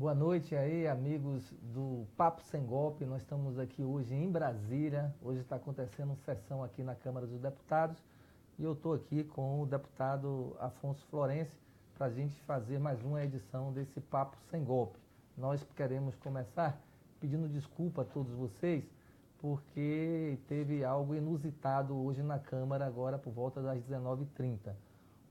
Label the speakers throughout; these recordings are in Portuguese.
Speaker 1: Boa noite aí, amigos do Papo Sem Golpe. Nós estamos aqui hoje em Brasília. Hoje está acontecendo uma sessão aqui na Câmara dos Deputados e eu estou aqui com o deputado Afonso Florencio para a gente fazer mais uma edição desse Papo Sem Golpe. Nós queremos começar pedindo desculpa a todos vocês porque teve algo inusitado hoje na Câmara, agora por volta das 19h30.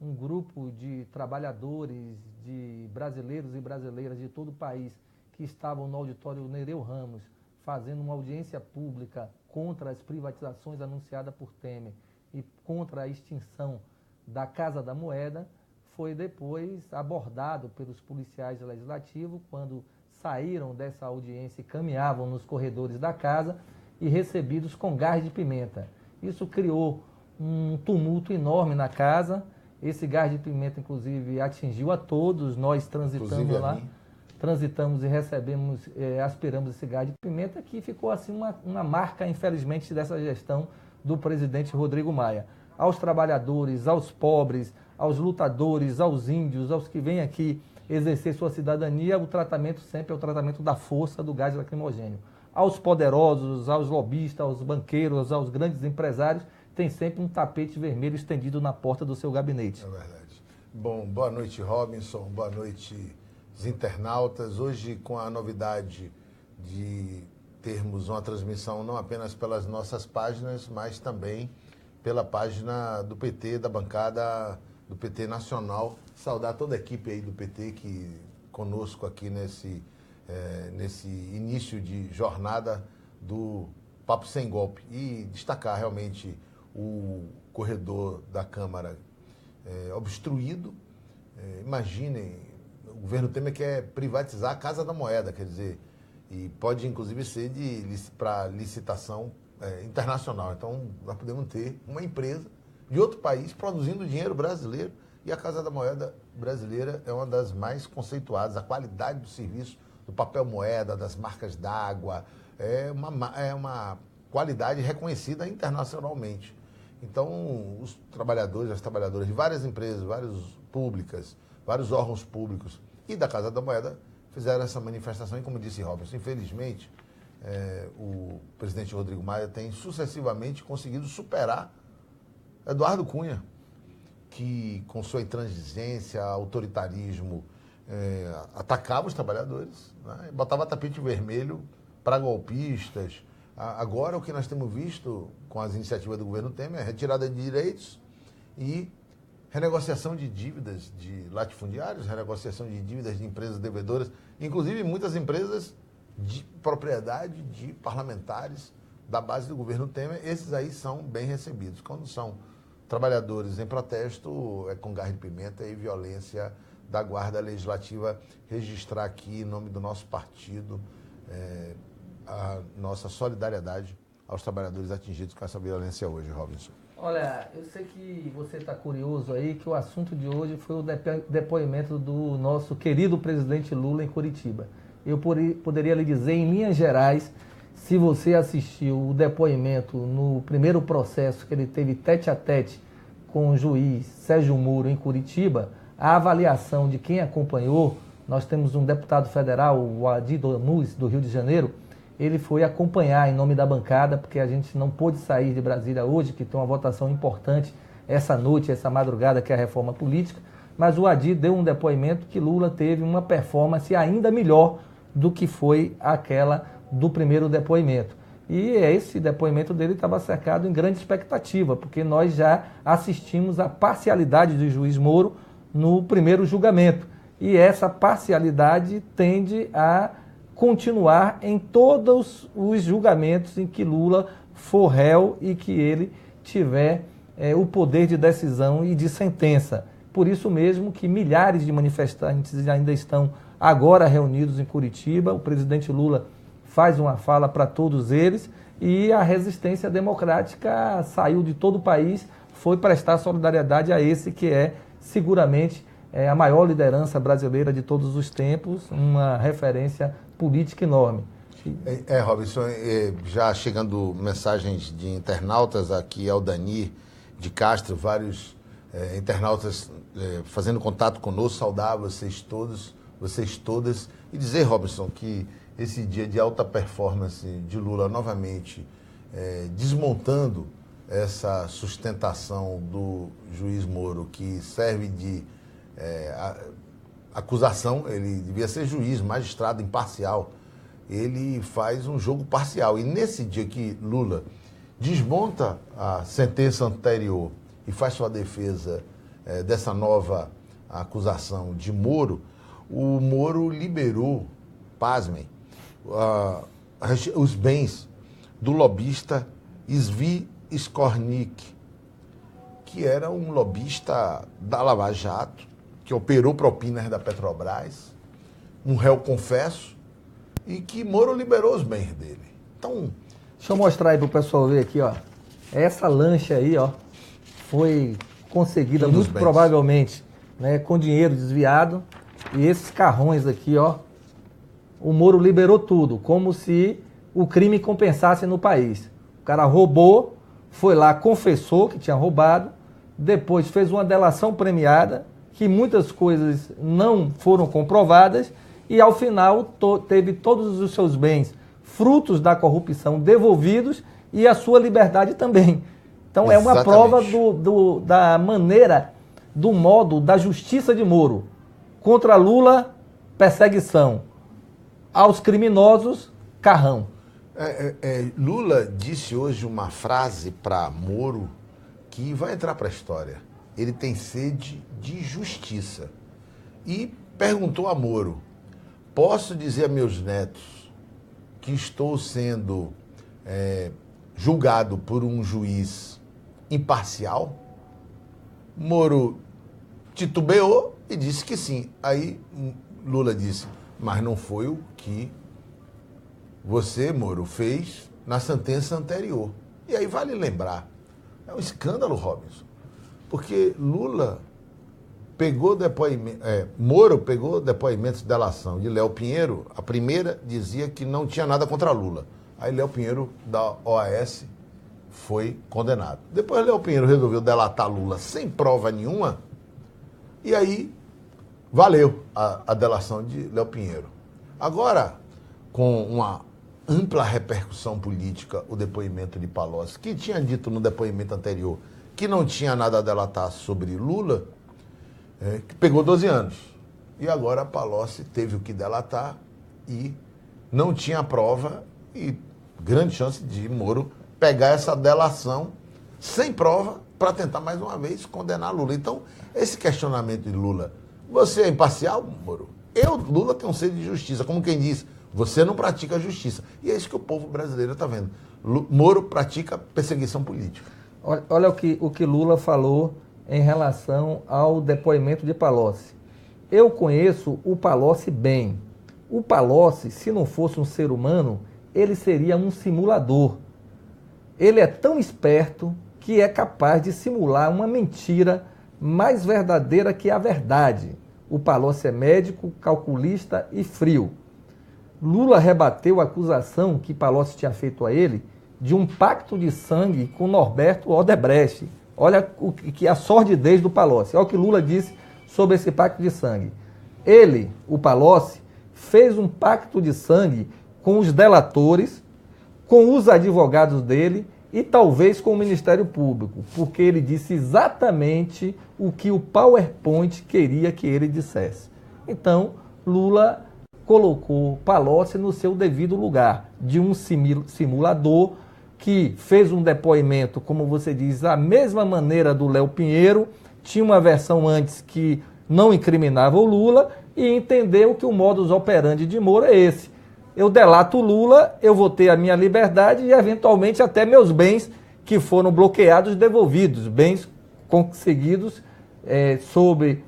Speaker 1: Um grupo de trabalhadores, de brasileiros e brasileiras de todo o país que estavam no auditório Nereu Ramos fazendo uma audiência pública contra as privatizações anunciadas por Temer e contra a extinção da Casa da Moeda, foi depois abordado pelos policiais legislativos quando saíram dessa audiência e caminhavam nos corredores da casa e recebidos com gás de pimenta. Isso criou um tumulto enorme na casa. Esse gás de pimenta, inclusive, atingiu a todos. Nós transitamos lá, transitamos e recebemos, aspiramos esse gás de pimenta, que ficou assim uma marca, infelizmente, dessa gestão do presidente Rodrigo Maia. Aos trabalhadores, aos pobres, aos lutadores, aos índios, aos que vêm aqui exercer sua cidadania, o tratamento sempre é o tratamento da força do gás lacrimogênio. Aos poderosos, aos lobistas, aos banqueiros, aos grandes empresários, tem sempre um tapete vermelho estendido na porta do seu gabinete.
Speaker 2: É verdade. Bom, boa noite, Robinson, boa noite, os internautas. Hoje, com a novidade de termos uma transmissão não apenas pelas nossas páginas, mas também pela página do PT, da bancada do PT Nacional. Saudar toda a equipe aí do PT que conosco aqui nesse início de jornada do Papo Sem Golpe. E destacar realmente o corredor da Câmara obstruído. Imaginem, o governo Temer quer privatizar a Casa da Moeda, quer dizer, e pode inclusive ser para licitação internacional. Então, nós podemos ter uma empresa de outro país produzindo dinheiro brasileiro, e a Casa da Moeda brasileira é uma das mais conceituadas. A qualidade do serviço, do papel moeda, das marcas d'água, é uma qualidade reconhecida internacionalmente. Então, os trabalhadores, as trabalhadoras de várias empresas, vários órgãos públicos e da Casa da Moeda fizeram essa manifestação. E como disse Robinson, infelizmente, o presidente Rodrigo Maia tem sucessivamente conseguido superar Eduardo Cunha, que com sua intransigência, autoritarismo, atacava os trabalhadores, né? Botava tapete vermelho para golpistas. Agora, o que nós temos visto com as iniciativas do governo Temer é retirada de direitos e renegociação de dívidas de latifundiários, renegociação de dívidas de empresas devedoras, inclusive muitas empresas de propriedade de parlamentares da base do governo Temer. Esses aí são bem recebidos. Quando são trabalhadores em protesto, é com gás de pimenta e violência da Guarda Legislativa. Registrar aqui, em nome do nosso partido, a nossa solidariedade aos trabalhadores atingidos com essa violência hoje, Robinson.
Speaker 1: Olha, eu sei que você está curioso aí, que o assunto de hoje foi o depoimento do nosso querido presidente Lula em Curitiba. Eu poderia lhe dizer, em linhas gerais, se você assistiu o depoimento no primeiro processo que ele teve tete-a-tete com o juiz Sérgio Moro em Curitiba, a avaliação de quem acompanhou, nós temos um deputado federal, o Adi Domus, do Rio de Janeiro. Ele foi acompanhar em nome da bancada, porque a gente não pôde sair de Brasília hoje, que tem uma votação importante essa noite, essa madrugada, que é a reforma política, mas o Adi deu um depoimento que Lula teve uma performance ainda melhor do que foi aquela do primeiro depoimento. E esse depoimento dele estava cercado em grande expectativa, porque nós já assistimos à parcialidade do juiz Moro no primeiro julgamento. E essa parcialidade tende a continuar em todos os julgamentos em que Lula for réu e que ele tiver o poder de decisão e de sentença. Por isso mesmo que milhares de manifestantes ainda estão agora reunidos em Curitiba. O presidente Lula faz uma fala para todos eles e a resistência democrática saiu de todo o país, foi prestar solidariedade a esse que é seguramente a maior liderança brasileira de todos os tempos, uma referência política enorme.
Speaker 2: Robinson, já chegando mensagens de internautas aqui ao Dani de Castro, vários internautas fazendo contato conosco, saudar vocês todos. vocês todas, e dizer, Robson, que esse dia de alta performance de Lula novamente desmontando essa sustentação do juiz Moro, que serve de acusação, ele devia ser juiz, magistrado imparcial, ele faz um jogo parcial. E nesse dia que Lula desmonta a sentença anterior e faz sua defesa dessa nova acusação de Moro, o Moro liberou, pasmem, os bens do lobista Zvi Skornik, que era um lobista da Lava Jato, que operou propinas da Petrobras, um réu confesso, e que Moro liberou os bens dele. Então,
Speaker 1: deixa eu mostrar aí para o pessoal ver aqui, ó. Essa lancha aí, ó, foi conseguida muito provavelmente, né, com dinheiro desviado. E esses carrões aqui, ó, o Moro liberou tudo, como se o crime compensasse no país. O cara roubou, foi lá, confessou que tinha roubado, depois fez uma delação premiada, que muitas coisas não foram comprovadas, e ao final teve todos os seus bens, frutos da corrupção, devolvidos, e a sua liberdade também. Então é uma prova da maneira, do modo da justiça de Moro. Contra Lula, perseguição. Aos criminosos, carrão.
Speaker 2: Lula disse hoje uma frase para Moro que vai entrar para a história. Ele tem sede de justiça. E perguntou a Moro: posso dizer a meus netos que estou sendo julgado por um juiz imparcial? Moro titubeou e disse que sim. Aí Lula disse: mas não foi o que você, Moro, fez na sentença anterior. E aí vale lembrar, é um escândalo, Robson, porque Lula pegou Moro pegou depoimentos de delação de Léo Pinheiro. A primeira dizia que não tinha nada contra Lula. Aí Léo Pinheiro, da OAS, foi condenado. Depois Léo Pinheiro resolveu delatar Lula sem prova nenhuma, e aí valeu a delação de Léo Pinheiro. Agora, com uma ampla repercussão política, o depoimento de Palocci, que tinha dito no depoimento anterior que não tinha nada a delatar sobre Lula, que pegou 12 anos. E agora Palocci teve o que delatar e não tinha prova, e grande chance de Moro pegar essa delação sem prova para tentar mais uma vez condenar Lula. Então, esse questionamento de Lula: você é imparcial, Moro? Lula, tenho sede de justiça. Como quem diz, você não pratica justiça. E é isso que o povo brasileiro está vendo. Moro pratica perseguição política.
Speaker 1: Olha o que Lula falou em relação ao depoimento de Palocci. Eu conheço o Palocci bem. O Palocci, se não fosse um ser humano, ele seria um simulador. Ele é tão esperto que é capaz de simular uma mentira mais verdadeira que a verdade. O Palocci é médico, calculista e frio. Lula rebateu a acusação que Palocci tinha feito a ele de um pacto de sangue com Norberto Odebrecht. Olha a sordidez do Palocci. Olha o que Lula disse sobre esse pacto de sangue. Ele, o Palocci, fez um pacto de sangue com os delatores, com os advogados dele e talvez com o Ministério Público, porque ele disse exatamente o que o PowerPoint queria que ele dissesse. Então, Lula colocou Palocci no seu devido lugar, de um simulador que fez um depoimento, como você diz, da mesma maneira do Léo Pinheiro, tinha uma versão antes que não incriminava o Lula e entendeu que o modus operandi de Moro é esse. Eu delato o Lula, eu vou ter a minha liberdade e, eventualmente, até meus bens que foram bloqueados devolvidos, bens conseguidos sobre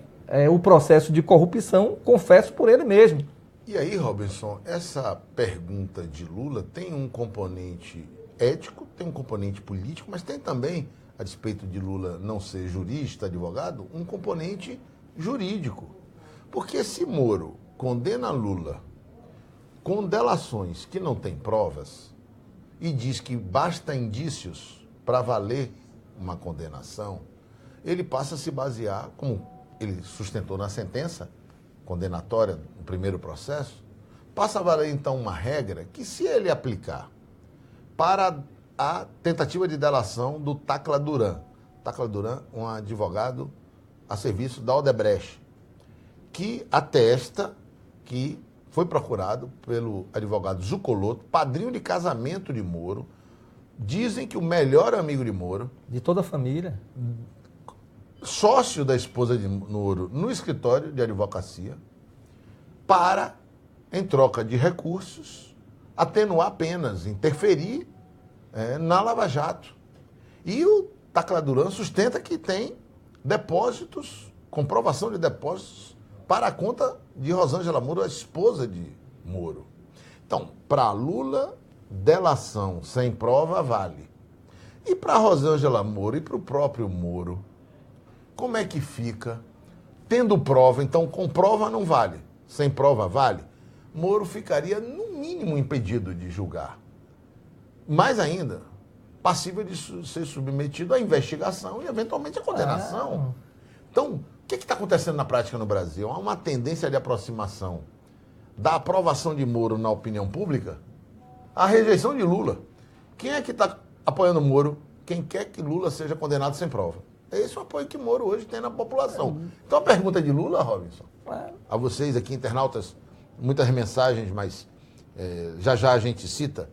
Speaker 1: o processo de corrupção, confesso por ele mesmo.
Speaker 2: E aí, Robinson, essa pergunta de Lula tem um componente ético, tem um componente político, mas tem também, a despeito de Lula não ser jurista, advogado, um componente jurídico. Porque se Moro condena Lula com delações que não têm provas e diz que basta indícios para valer uma condenação, ele passa a se basear, como ele sustentou na sentença, condenatória no primeiro processo, passa a valer então uma regra que, se ele aplicar para a tentativa de delação do Tacla Duran, um advogado a serviço da Odebrecht, que atesta que foi procurado pelo advogado Zucoloto, padrinho de casamento de Moro. Dizem que o melhor amigo de Moro,
Speaker 1: de toda a família,
Speaker 2: sócio da esposa de Moro no escritório de advocacia, para, em troca de recursos, atenuar penas, interferir na Lava Jato. E o Tacla Duran sustenta que tem depósitos, comprovação de depósitos, para a conta de Rosângela Moro, a esposa de Moro. Então, para Lula, delação sem prova vale. E para Rosângela Moro e para o próprio Moro, como é que fica? Tendo prova, então com prova não vale. Sem prova vale? Moro ficaria, no mínimo, impedido de julgar. Mais ainda, passível de ser submetido à investigação e, eventualmente, à condenação. Então, o que está acontecendo na prática no Brasil? Há uma tendência de aproximação da aprovação de Moro na opinião pública à rejeição de Lula. Quem é que está apoiando Moro? Quem quer que Lula seja condenado sem prova. É esse o apoio que Moro hoje tem na população. Então, a pergunta de Lula, Robinson, a vocês aqui, internautas, muitas mensagens, mas já já a gente cita.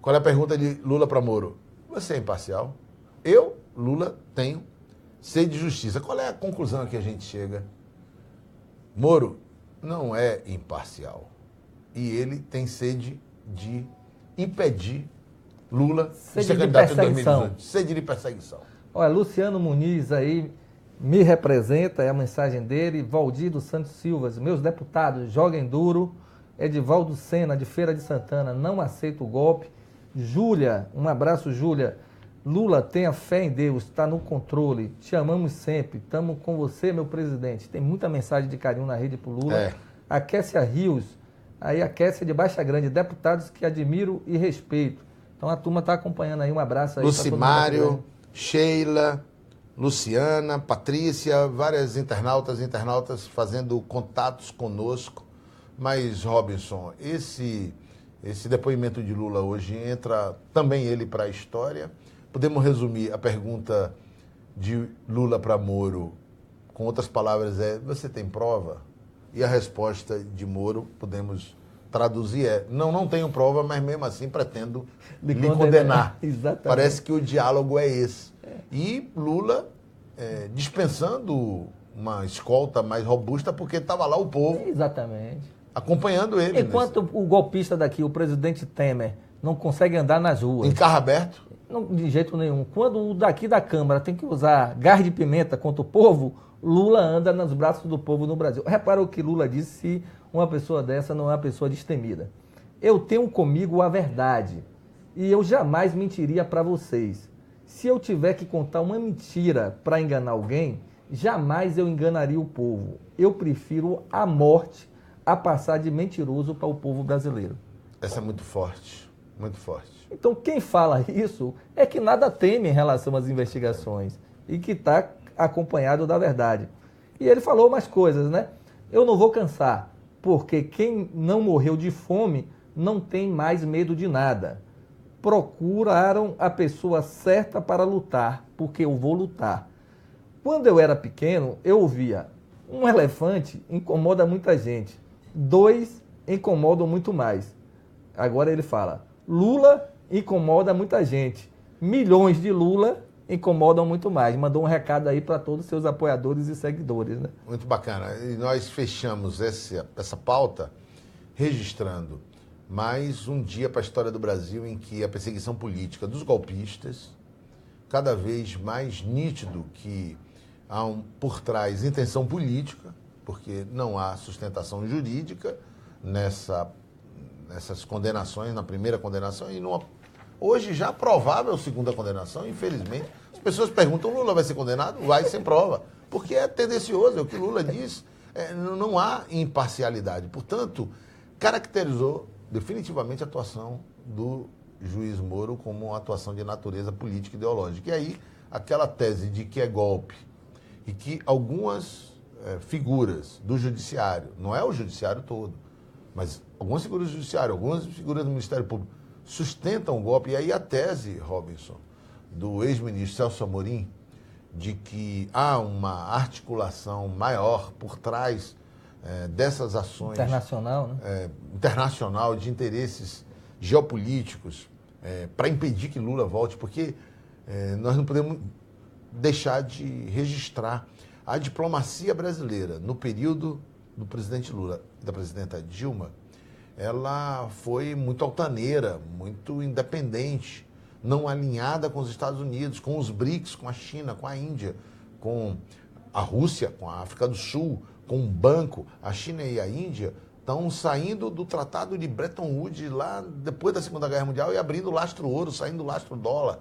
Speaker 2: Qual é a pergunta de Lula para Moro? Você é imparcial? Eu, Lula, tenho sede de justiça. Qual é a conclusão a que a gente chega? Moro não é imparcial. E ele tem sede de impedir Lula de ser candidato em 2018. Sede de perseguição.
Speaker 1: Olha, Luciano Muniz aí me representa, é a mensagem dele. Valdir dos Santos Silva, meus deputados, joguem duro. Edivaldo Sena, de Feira de Santana, não aceita o golpe. Júlia, um abraço, Júlia. Lula, tenha fé em Deus, está no controle. Te amamos sempre, estamos com você, meu presidente. Tem muita mensagem de carinho na rede pro Lula. A Kessia Rios, aí a Kessia de Baixa Grande, deputados que admiro e respeito. Então a turma está acompanhando aí, um abraço aí.
Speaker 2: Lucimário, Sheila, Luciana, Patrícia, várias internautas fazendo contatos conosco. Mas, Robinson, esse depoimento de Lula hoje entra também ele para a história. Podemos resumir a pergunta de Lula para Moro, com outras palavras, você tem prova? E a resposta de Moro, podemos traduzir, não tenho prova, mas mesmo assim pretendo lhe condenar.
Speaker 1: Exatamente.
Speaker 2: Parece que o diálogo é esse. E Lula dispensando uma escolta mais robusta, porque estava lá o povo.
Speaker 1: Exatamente.
Speaker 2: Acompanhando ele.
Speaker 1: Enquanto o golpista daqui, o presidente Temer, não consegue andar nas ruas.
Speaker 2: Em carro aberto?
Speaker 1: Não, de jeito nenhum. Quando o daqui da Câmara tem que usar gás de pimenta contra o povo, Lula anda nos braços do povo no Brasil. Repara o que Lula disse, se uma pessoa dessa não é uma pessoa destemida. Eu tenho comigo a verdade e eu jamais mentiria para vocês. Se eu tiver que contar uma mentira para enganar alguém, jamais eu enganaria o povo. Eu prefiro a morte a passar de mentiroso para o povo brasileiro.
Speaker 2: Essa é muito forte, muito forte.
Speaker 1: Então, quem fala isso é que nada teme em relação às investigações e que está acompanhado da verdade. E ele falou umas coisas, né? Eu não vou cansar, porque quem não morreu de fome não tem mais medo de nada. Procuraram a pessoa certa para lutar, porque eu vou lutar. Quando eu era pequeno, eu ouvia: um elefante incomoda muita gente, 2 incomodam muito mais. Agora ele fala: Lula incomoda muita gente, milhões de Lula incomodam muito mais. Mandou um recado aí para todos os seus apoiadores e seguidores, né?
Speaker 2: Muito bacana. E nós fechamos essa pauta registrando mais um dia para a história do Brasil em que a perseguição política dos golpistas, cada vez mais nítido que há por trás intenção política, porque não há sustentação jurídica nessas condenações, na primeira condenação e hoje já provável segunda condenação, infelizmente. As pessoas perguntam: Lula vai ser condenado? Vai sem prova, porque é tendencioso, é o que Lula diz, não há imparcialidade. Portanto, caracterizou definitivamente a atuação do juiz Moro como uma atuação de natureza política e ideológica. E aí, aquela tese de que é golpe e que algumas figuras do judiciário, não é o judiciário todo, mas algumas figuras do judiciário, algumas figuras do Ministério Público sustentam o golpe. E aí a tese, Robinson, do ex-ministro Celso Amorim, de que há uma articulação maior por trás dessas ações...
Speaker 1: Internacional, né?
Speaker 2: Internacional, de interesses geopolíticos, para impedir que Lula volte, porque nós não podemos deixar de registrar a diplomacia brasileira no período do presidente Lula e da presidenta Dilma. Ela foi muito altaneira, muito independente, não alinhada com os Estados Unidos, com os BRICS, com a China, com a Índia, com a Rússia, com a África do Sul, com o Banco. A China e a Índia estão saindo do Tratado de Bretton Woods lá depois da Segunda Guerra Mundial e abrindo o lastro ouro, saindo o lastro dólar.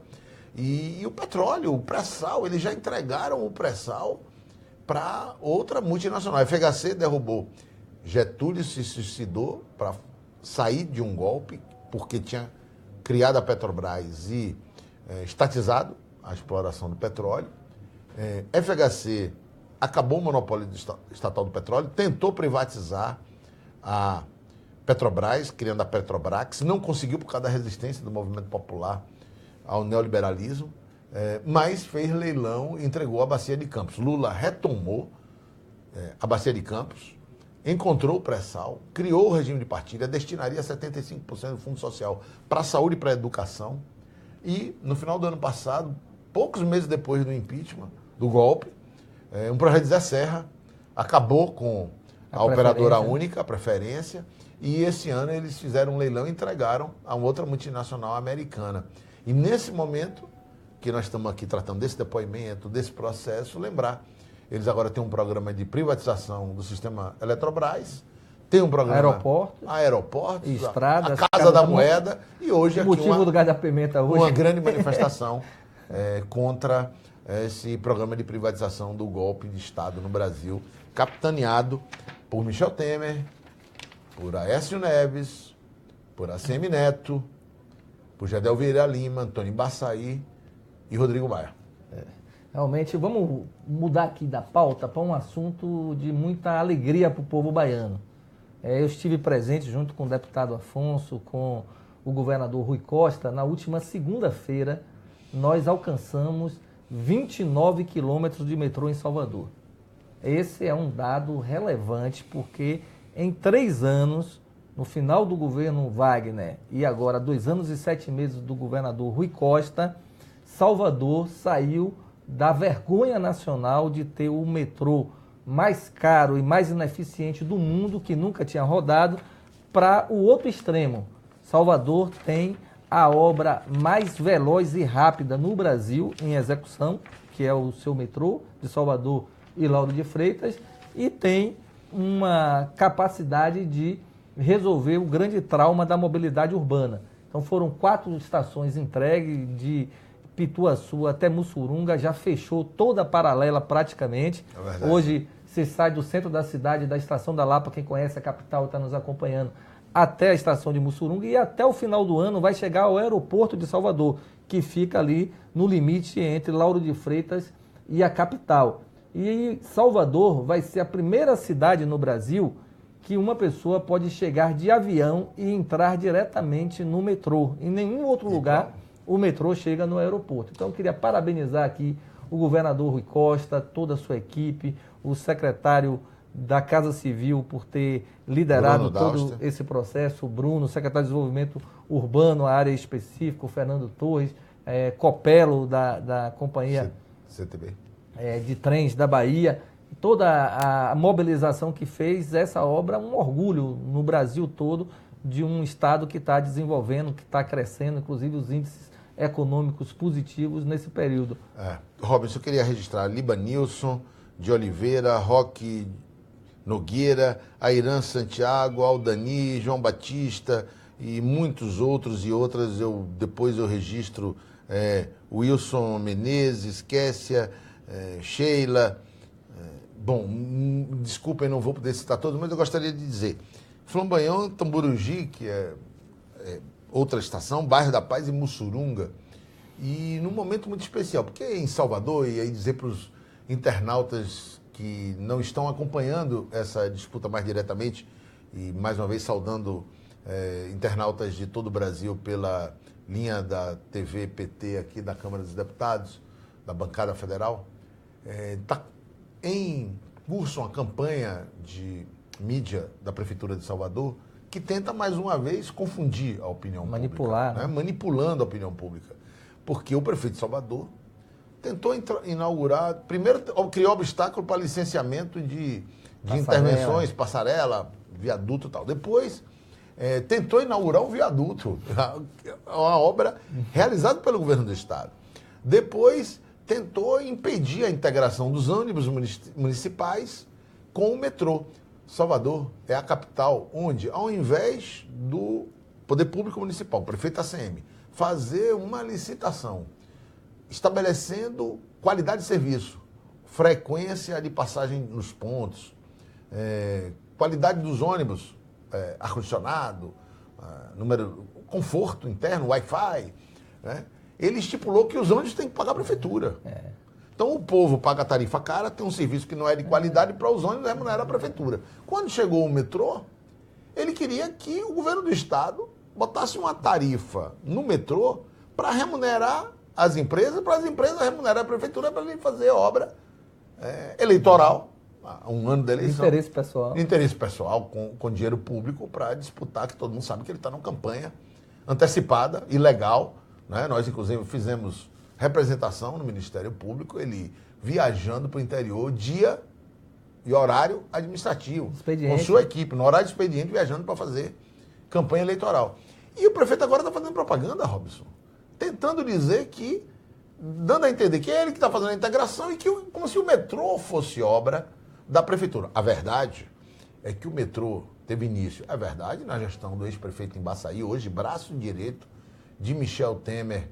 Speaker 2: E o petróleo, o pré-sal, eles já entregaram o pré-sal para outra multinacional. A FHC derrubou. Getúlio se suicidou para sair de um golpe, porque tinha criado a Petrobras e estatizado a exploração do petróleo. FHC acabou o monopólio estatal do petróleo, tentou privatizar a Petrobras, criando a Petrobrax, não conseguiu por causa da resistência do movimento popular ao neoliberalismo, mas fez leilão e entregou a Bacia de Campos. Lula retomou a Bacia de Campos, encontrou o pré-sal, criou o regime de partilha, destinaria 75% do Fundo Social para a saúde e para a educação. E, no final do ano passado, poucos meses depois do impeachment, do golpe, um projeto de Zé Serra acabou com a operadora única, a preferência, e esse ano eles fizeram um leilão e entregaram a uma outra multinacional americana. E nesse momento que nós estamos aqui tratando desse depoimento, desse processo, lembrar, eles agora têm um programa de privatização do sistema Eletrobras, tem um programa... Aeroportos,
Speaker 1: estradas,
Speaker 2: a Casa da Moeda, e hoje
Speaker 1: aqui o motivo do gás da pimenta hoje.
Speaker 2: Uma grande manifestação contra esse programa de privatização do golpe de Estado no Brasil, capitaneado por Michel Temer, por Aécio Neves, por ACM Neto, por Gedel Vieira Lima, Antônio Baçaí e Rodrigo Maia.
Speaker 1: Realmente, vamos mudar aqui da pauta para um assunto de muita alegria para o povo baiano. Eu estive presente junto com o deputado Afonso, com o governador Rui Costa. Na última segunda-feira, nós alcançamos 29 quilômetros de metrô em Salvador. Esse é um dado relevante, porque em 3 anos, no final do governo Wagner e agora 2 anos e 7 meses do governador Rui Costa, Salvador saiu da vergonha nacional de ter o metrô mais caro e mais ineficiente do mundo, que nunca tinha rodado, para o outro extremo. Salvador tem a obra mais veloz e rápida no Brasil em execução, que é o seu metrô de Salvador e Lauro de Freitas, e tem uma capacidade de resolver o grande trauma da mobilidade urbana. Então foram 4 estações entregues, de Pituaçu até Mussurunga, já fechou toda a paralela praticamente. Hoje você sai do centro da cidade, da Estação da Lapa, quem conhece a capital está nos acompanhando, até a estação de Mussurunga, e até o final do ano vai chegar ao aeroporto de Salvador, que fica ali no limite entre Lauro de Freitas e a capital. E Salvador vai ser a primeira cidade no Brasil que uma pessoa pode chegar de avião e entrar diretamente no metrô. Em nenhum outro lugar o metrô chega no aeroporto. Então eu queria parabenizar aqui o governador Rui Costa, toda a sua equipe, o secretário da Casa Civil por ter liderado todo esse processo, o Bruno, secretário de Desenvolvimento Urbano, a área específica, o Fernando Torres, Copelo da companhia
Speaker 2: CTB.
Speaker 1: De trens da Bahia, toda a mobilização que fez essa obra, um orgulho no Brasil todo de um estado que está desenvolvendo, que está crescendo, inclusive os índices econômicos positivos nesse período.
Speaker 2: Robinson, eu queria registrar Libanilson de Oliveira, Roque Nogueira, Airan Santiago, Aldani, João Batista e muitos outros e outras. Depois eu registro Wilson Menezes, Kessia, Sheila. Bom, desculpem, não vou poder citar todos, mas eu gostaria de dizer. Flambanhão, Tamburugi, que é outra estação, Bairro da Paz e Mussurunga. E num momento muito especial, porque em Salvador, e aí dizer para os internautas que não estão acompanhando essa disputa mais diretamente, e mais uma vez saudando internautas de todo o Brasil pela linha da TV PT aqui da Câmara dos Deputados, da bancada federal, está em curso uma campanha de mídia da Prefeitura de Salvador que tenta mais uma vez confundir a opinião
Speaker 1: manipular,
Speaker 2: pública, né? Manipulando a opinião pública. Porque o prefeito de Salvador tentou inaugurar, primeiro criou obstáculo para licenciamento de intervenções, passarela, viaduto e tal. Depois, tentou inaugurar um viaduto, uma obra realizada pelo governo do estado. Depois, tentou impedir a integração dos ônibus municipais com o metrô. Salvador é a capital onde, ao invés do Poder Público Municipal, o prefeito ACM, fazer uma licitação estabelecendo qualidade de serviço, frequência de passagem nos pontos, qualidade dos ônibus, ar-condicionado, conforto interno, Wi-Fi, né? Ele estipulou que os ônibus têm que pagar a prefeitura. Então o povo paga a tarifa cara, tem um serviço que não é de qualidade para os ônibus remunerar a prefeitura. Quando chegou o metrô, ele queria que o governo do estado botasse uma tarifa no metrô para remunerar as empresas, para as empresas remunerar a prefeitura para ele fazer obra eleitoral, um ano da eleição.
Speaker 1: Interesse pessoal.
Speaker 2: Interesse pessoal com dinheiro público para disputar, que todo mundo sabe que ele está numa campanha antecipada, ilegal, né? Nós, inclusive, fizemos representação no Ministério Público, ele viajando para o interior, dia e horário administrativo, com sua equipe, no horário de expediente, viajando para fazer campanha eleitoral. E o prefeito agora está fazendo propaganda, Robson, tentando dizer que, dando a entender que é ele que está fazendo a integração e que como se o metrô fosse obra da prefeitura. A verdade é que o metrô teve início, é verdade, na gestão do ex-prefeito Embaçaí, hoje braço direito de Michel Temer,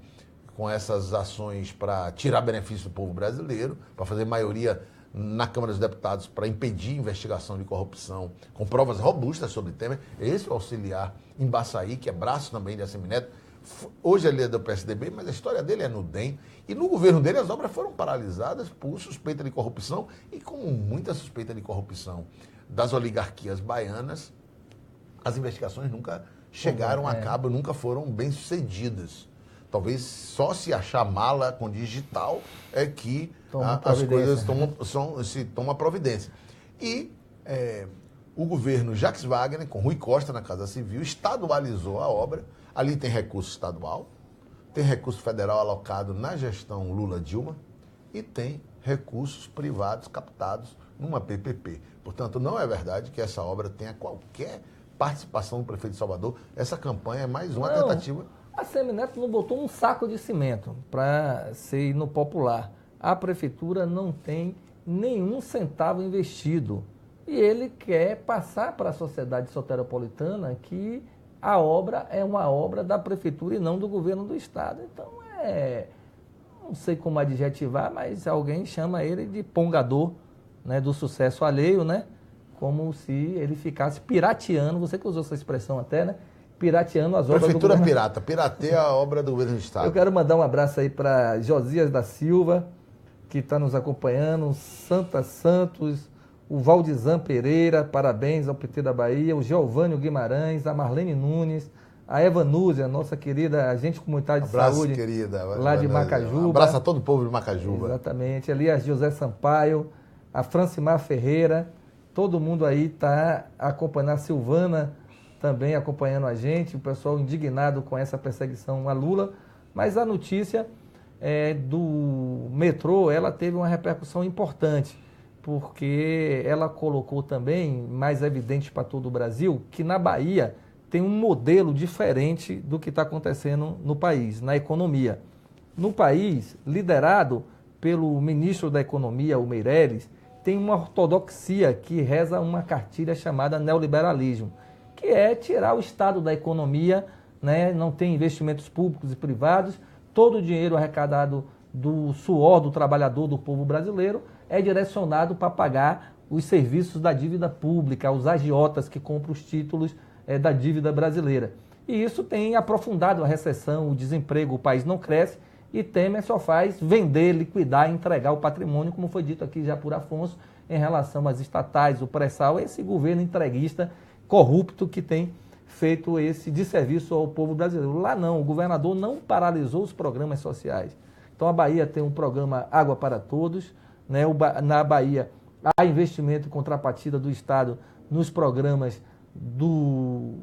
Speaker 2: com essas ações para tirar benefício do povo brasileiro, para fazer maioria na Câmara dos Deputados para impedir investigação de corrupção, com provas robustas sobre Temer. Esse é o auxiliar Embaçaí, que é braço também de Assemineto. Hoje ele é do PSDB, mas a história dele é no DEM. E no governo dele as obras foram paralisadas por suspeita de corrupção e com muita suspeita de corrupção das oligarquias baianas, as investigações nunca chegaram a cabo, nunca foram bem sucedidas. Talvez só se achar mala com digital é que as coisas se tomam providência. E o governo Jacques Wagner, com Rui Costa na Casa Civil, estadualizou a obra. Ali tem recurso estadual, tem recurso federal alocado na gestão Lula-Dilma e tem recursos privados captados numa PPP. Portanto, não é verdade que essa obra tenha qualquer participação do prefeito de Salvador. Essa campanha é mais uma tentativa.
Speaker 1: A Assemineto não botou um saco de cimento para ser no popular. A prefeitura não tem nenhum centavo investido. E ele quer passar para a sociedade soteropolitana que a obra é uma obra da prefeitura e não do governo do estado. Então, não sei como adjetivar, mas alguém chama ele de pongador, né, do sucesso alheio, né? Como se ele ficasse pirateando, você que usou essa expressão até, né? Pirateando as obras do
Speaker 2: Prefeitura
Speaker 1: governo.
Speaker 2: pirata, pirateia a obra do governo do estado.
Speaker 1: Eu quero mandar um abraço aí para Josias da Silva, que está nos acompanhando, Santa Santos, o Valdizan Pereira, parabéns ao PT da Bahia, o Geovânio Guimarães, a Marlene Nunes, a Eva Núzia, nossa querida agente comunitária de saúde,
Speaker 2: querida,
Speaker 1: lá de Macajuba.
Speaker 2: Um abraço a todo o povo de Macajuba.
Speaker 1: Exatamente, ali a José Sampaio, a Francimar Ferreira, todo mundo aí está acompanhando, a Silvana também acompanhando a gente, o pessoal indignado com essa perseguição a Lula, mas a notícia do metrô, ela teve uma repercussão importante, porque ela colocou também, mais evidente para todo o Brasil, que na Bahia tem um modelo diferente do que está acontecendo no país, na economia. No país, liderado pelo ministro da Economia, o Meirelles, tem uma ortodoxia que reza uma cartilha chamada neoliberalismo, que é tirar o Estado da economia, né? Não tem investimentos públicos e privados, todo o dinheiro arrecadado do suor do trabalhador, do povo brasileiro, é direcionado para pagar os serviços da dívida pública, os agiotas que compram os títulos da dívida brasileira. E isso tem aprofundado a recessão, o desemprego, o país não cresce, E Temer só faz vender, liquidar, entregar o patrimônio, como foi dito aqui já por Afonso, em relação às estatais, o pré-sal, esse governo entreguista corrupto que tem feito esse desserviço ao povo brasileiro. Lá não, o governador não paralisou os programas sociais. Então a Bahia tem um programa Água para Todos, né? Na Bahia há investimento em contrapartida do Estado nos programas do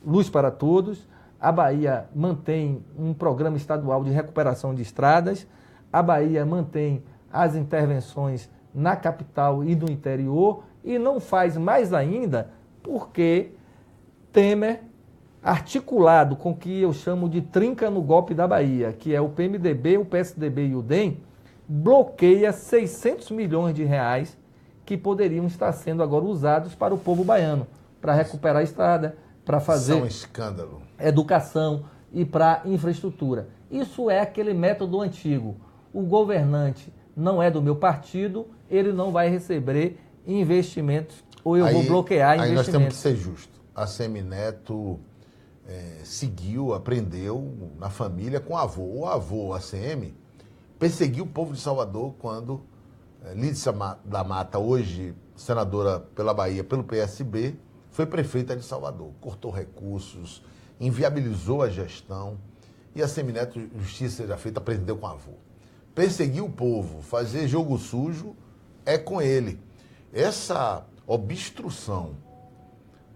Speaker 1: Luz para Todos. A Bahia mantém um programa estadual de recuperação de estradas. A Bahia mantém as intervenções na capital e no interior e não faz mais ainda porque Temer, articulado com o que eu chamo de trinca no golpe da Bahia, que é o PMDB, o PSDB e o DEM, bloqueia 600 milhões de reais que poderiam estar sendo agora usados para o povo baiano, para recuperar a estrada, para fazer
Speaker 2: Isso é um escândalo.
Speaker 1: Educação e para infraestrutura. Isso é aquele método antigo. O governante não é do meu partido, ele não vai receber investimentos ou eu vou bloquear investimentos.
Speaker 2: Aí nós temos que ser justos. A Semineto seguiu, aprendeu na família com o avô. O avô, ACM, perseguiu o povo de Salvador quando Lídicia da Mata, hoje senadora pela Bahia, pelo PSB, foi prefeita de Salvador. Cortou recursos, inviabilizou a gestão e a Semineto, justiça seja feita, aprendeu com o avô. Perseguir o povo, fazer jogo sujo, é com ele. Essa obstrução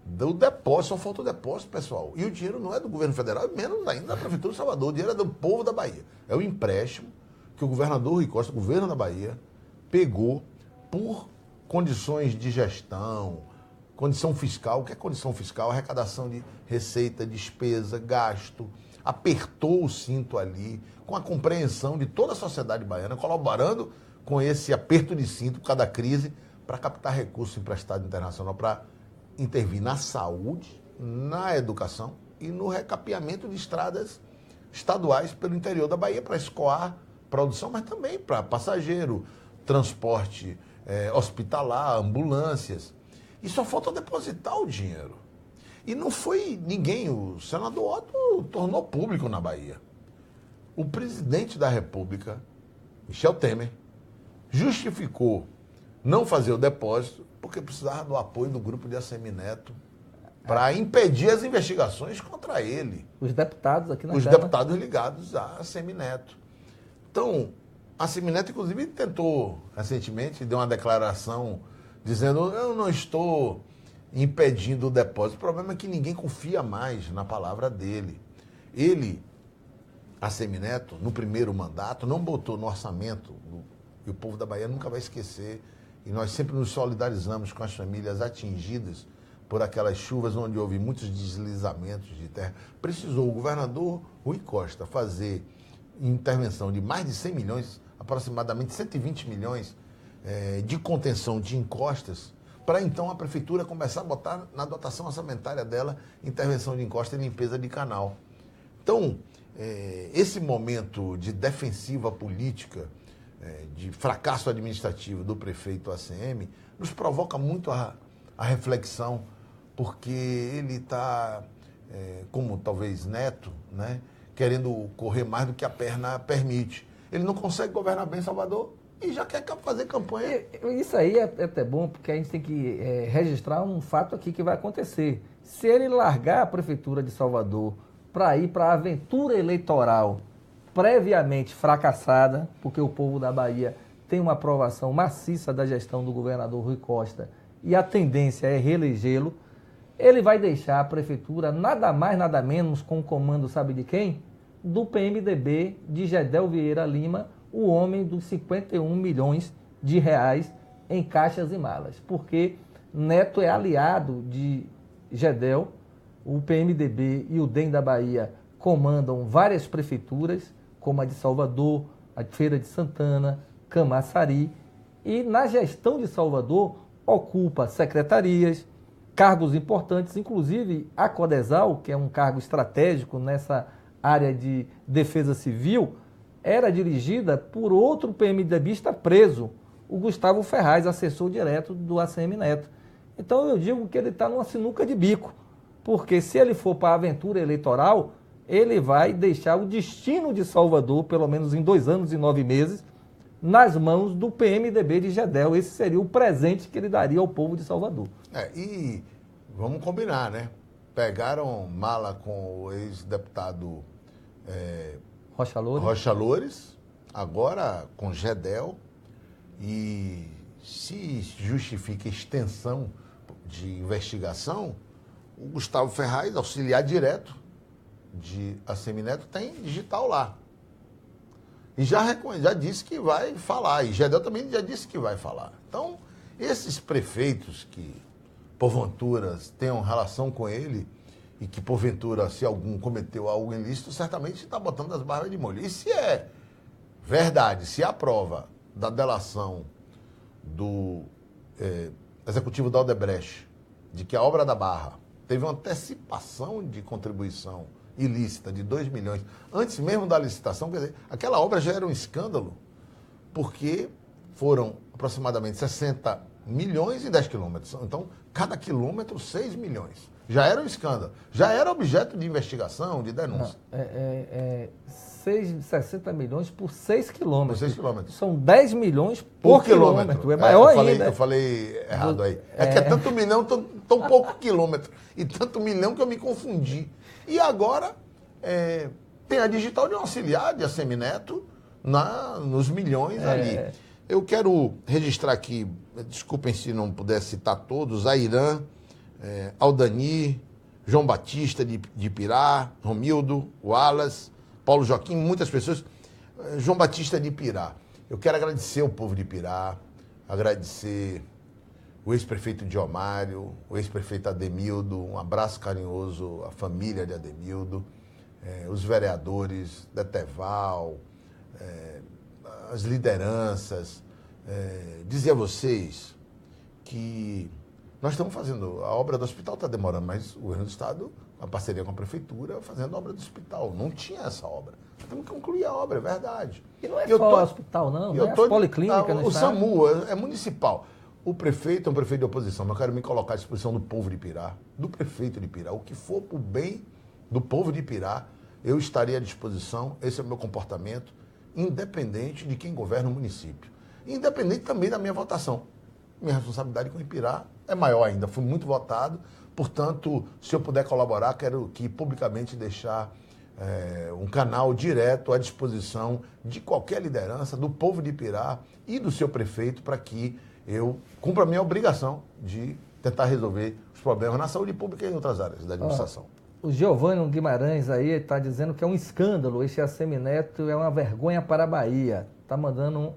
Speaker 2: do depósito, só falta o depósito, pessoal. E o dinheiro não é do governo federal, menos ainda da Prefeitura de Salvador. O dinheiro é do povo da Bahia. É o empréstimo que o governador Rui Costa, o governo da Bahia, pegou por condições de gestão, condição fiscal. O que é condição fiscal? Arrecadação de receita, despesa, gasto. Apertou o cinto ali, com a compreensão de toda a sociedade baiana, colaborando com esse aperto de cinto por causa da crise, para captar recursos emprestados internacional, para intervir na saúde, na educação e no recapeamento de estradas estaduais pelo interior da Bahia, para escoar produção, mas também para passageiro, transporte hospitalar, ambulâncias. E só falta depositar o dinheiro. E não foi ninguém, o senador Otto tornou público na Bahia. O presidente da República, Michel Temer, justificou não fazer o depósito porque precisava do apoio do grupo de Assemineto para impedir as investigações contra ele.
Speaker 1: Os deputados aqui na
Speaker 2: Os
Speaker 1: Câmara.
Speaker 2: deputados ligados a Assemineto. Então, a Assemineto, inclusive, tentou recentemente, deu uma declaração dizendo: eu não estou impedindo o depósito. O problema é que ninguém confia mais na palavra dele. Ele, Assemineto, no primeiro mandato, não botou no orçamento, e o povo da Bahia nunca vai esquecer, e nós sempre nos solidarizamos com as famílias atingidas por aquelas chuvas onde houve muitos deslizamentos de terra. Precisou o governador Rui Costa fazer intervenção de mais de 100 milhões, aproximadamente 120 milhões de contenção de encostas, para então a prefeitura começar a botar na dotação orçamentária dela intervenção de encosta e limpeza de canal. Então, esse momento de defensiva política, de fracasso administrativo do prefeito ACM, nos provoca muito a reflexão, porque ele está, como talvez Neto, né, querendo correr mais do que a perna permite. Ele não consegue governar bem Salvador e já quer fazer campanha.
Speaker 1: Isso aí é até bom, porque a gente tem que registrar um fato aqui que vai acontecer. Se ele largar a Prefeitura de Salvador para ir para a aventura eleitoral previamente fracassada, porque o povo da Bahia tem uma aprovação maciça da gestão do governador Rui Costa e a tendência é reelegê-lo, ele vai deixar a prefeitura nada mais, nada menos com o comando, sabe de quem? Do PMDB de Gedel Vieira Lima, o homem dos 51 milhões de reais em caixas e malas. Porque Neto é aliado de Gedel, o PMDB e o DEM da Bahia comandam várias prefeituras, como a de Salvador, a de Feira de Santana, Camaçari, e na gestão de Salvador ocupa secretarias, cargos importantes, inclusive a Codesal, que é um cargo estratégico nessa área de defesa civil, era dirigida por outro PMDBista preso, o Gustavo Ferraz, assessor direto do ACM Neto. Então eu digo que ele está numa sinuca de bico, porque se ele for para a aventura eleitoral, ele vai deixar o destino de Salvador, pelo menos em 2 anos e 9 meses, nas mãos do PMDB de Gedel. Esse seria o presente que ele daria ao povo de Salvador.
Speaker 2: E vamos combinar, né? Pegaram mala com o ex-deputado
Speaker 1: Rocha
Speaker 2: Loures, agora com Gedel, e se justifica extensão de investigação, o Gustavo Ferraz, auxiliar direto de Assemineto, tem digital lá. E já disse que vai falar, e Gedel também já disse que vai falar. Então, esses prefeitos que, porventura, tenham relação com ele, e que, porventura, se algum cometeu algo ilícito, certamente está botando as barbas de molho. E se é verdade, se é a prova da delação do executivo da Odebrecht, de que a obra da Barra teve uma antecipação de contribuição ilícita de 2 milhões, antes mesmo da licitação, quer dizer, aquela obra já era um escândalo, porque foram aproximadamente 60 milhões e 10 quilômetros. Então, cada quilômetro, 6 milhões. Já era um escândalo. Já era objeto de investigação, de denúncia.
Speaker 1: 60 milhões por 6 quilômetros.
Speaker 2: Por 6 quilômetros.
Speaker 1: São 10 milhões por quilômetro. É maior ainda.
Speaker 2: Eu falei errado aí. É que é tanto milhão, tão pouco quilômetro. E tanto milhão que eu me confundi. E agora tem a digital de um auxiliar de Assemineto nos milhões ali. Eu quero registrar aqui, desculpem se não puder citar todos, a Irã, Aldani, João Batista de Pirá, Romildo, Wallace, Paulo Joaquim, muitas pessoas. João Batista de Pirá. Eu quero agradecer o povo de Pirá, agradecer o ex-prefeito Diomário, o ex-prefeito Ademildo, um abraço carinhoso à família de Ademildo, os vereadores, Deteval, as lideranças. Dizer a vocês que nós estamos fazendo, a obra do hospital está demorando, mas o governo do Estado, a parceria com a prefeitura, fazendo a obra do hospital. Não tinha essa obra. Temos que concluir a obra, é verdade.
Speaker 1: E não é só hospital, não, né? As policlínicas.
Speaker 2: O SAMU é municipal. O prefeito é um prefeito de oposição, mas eu quero me colocar à disposição do povo de Pirá, do prefeito de Pirá. O que for para o bem do povo de Pirá, eu estaria à disposição. Esse é o meu comportamento, independente de quem governa o município. Independente também da minha votação. Minha responsabilidade com o Ipirá é maior ainda. Fui muito votado, portanto, se eu puder colaborar, quero aqui publicamente deixar um canal direto à disposição de qualquer liderança, do povo de Ipirá e do seu prefeito, para que eu cumpra a minha obrigação de tentar resolver os problemas na saúde pública e em outras áreas da administração.
Speaker 1: O Giovanni Guimarães aí está dizendo que é um escândalo, esse Assemineto é uma vergonha para a Bahia. Está mandando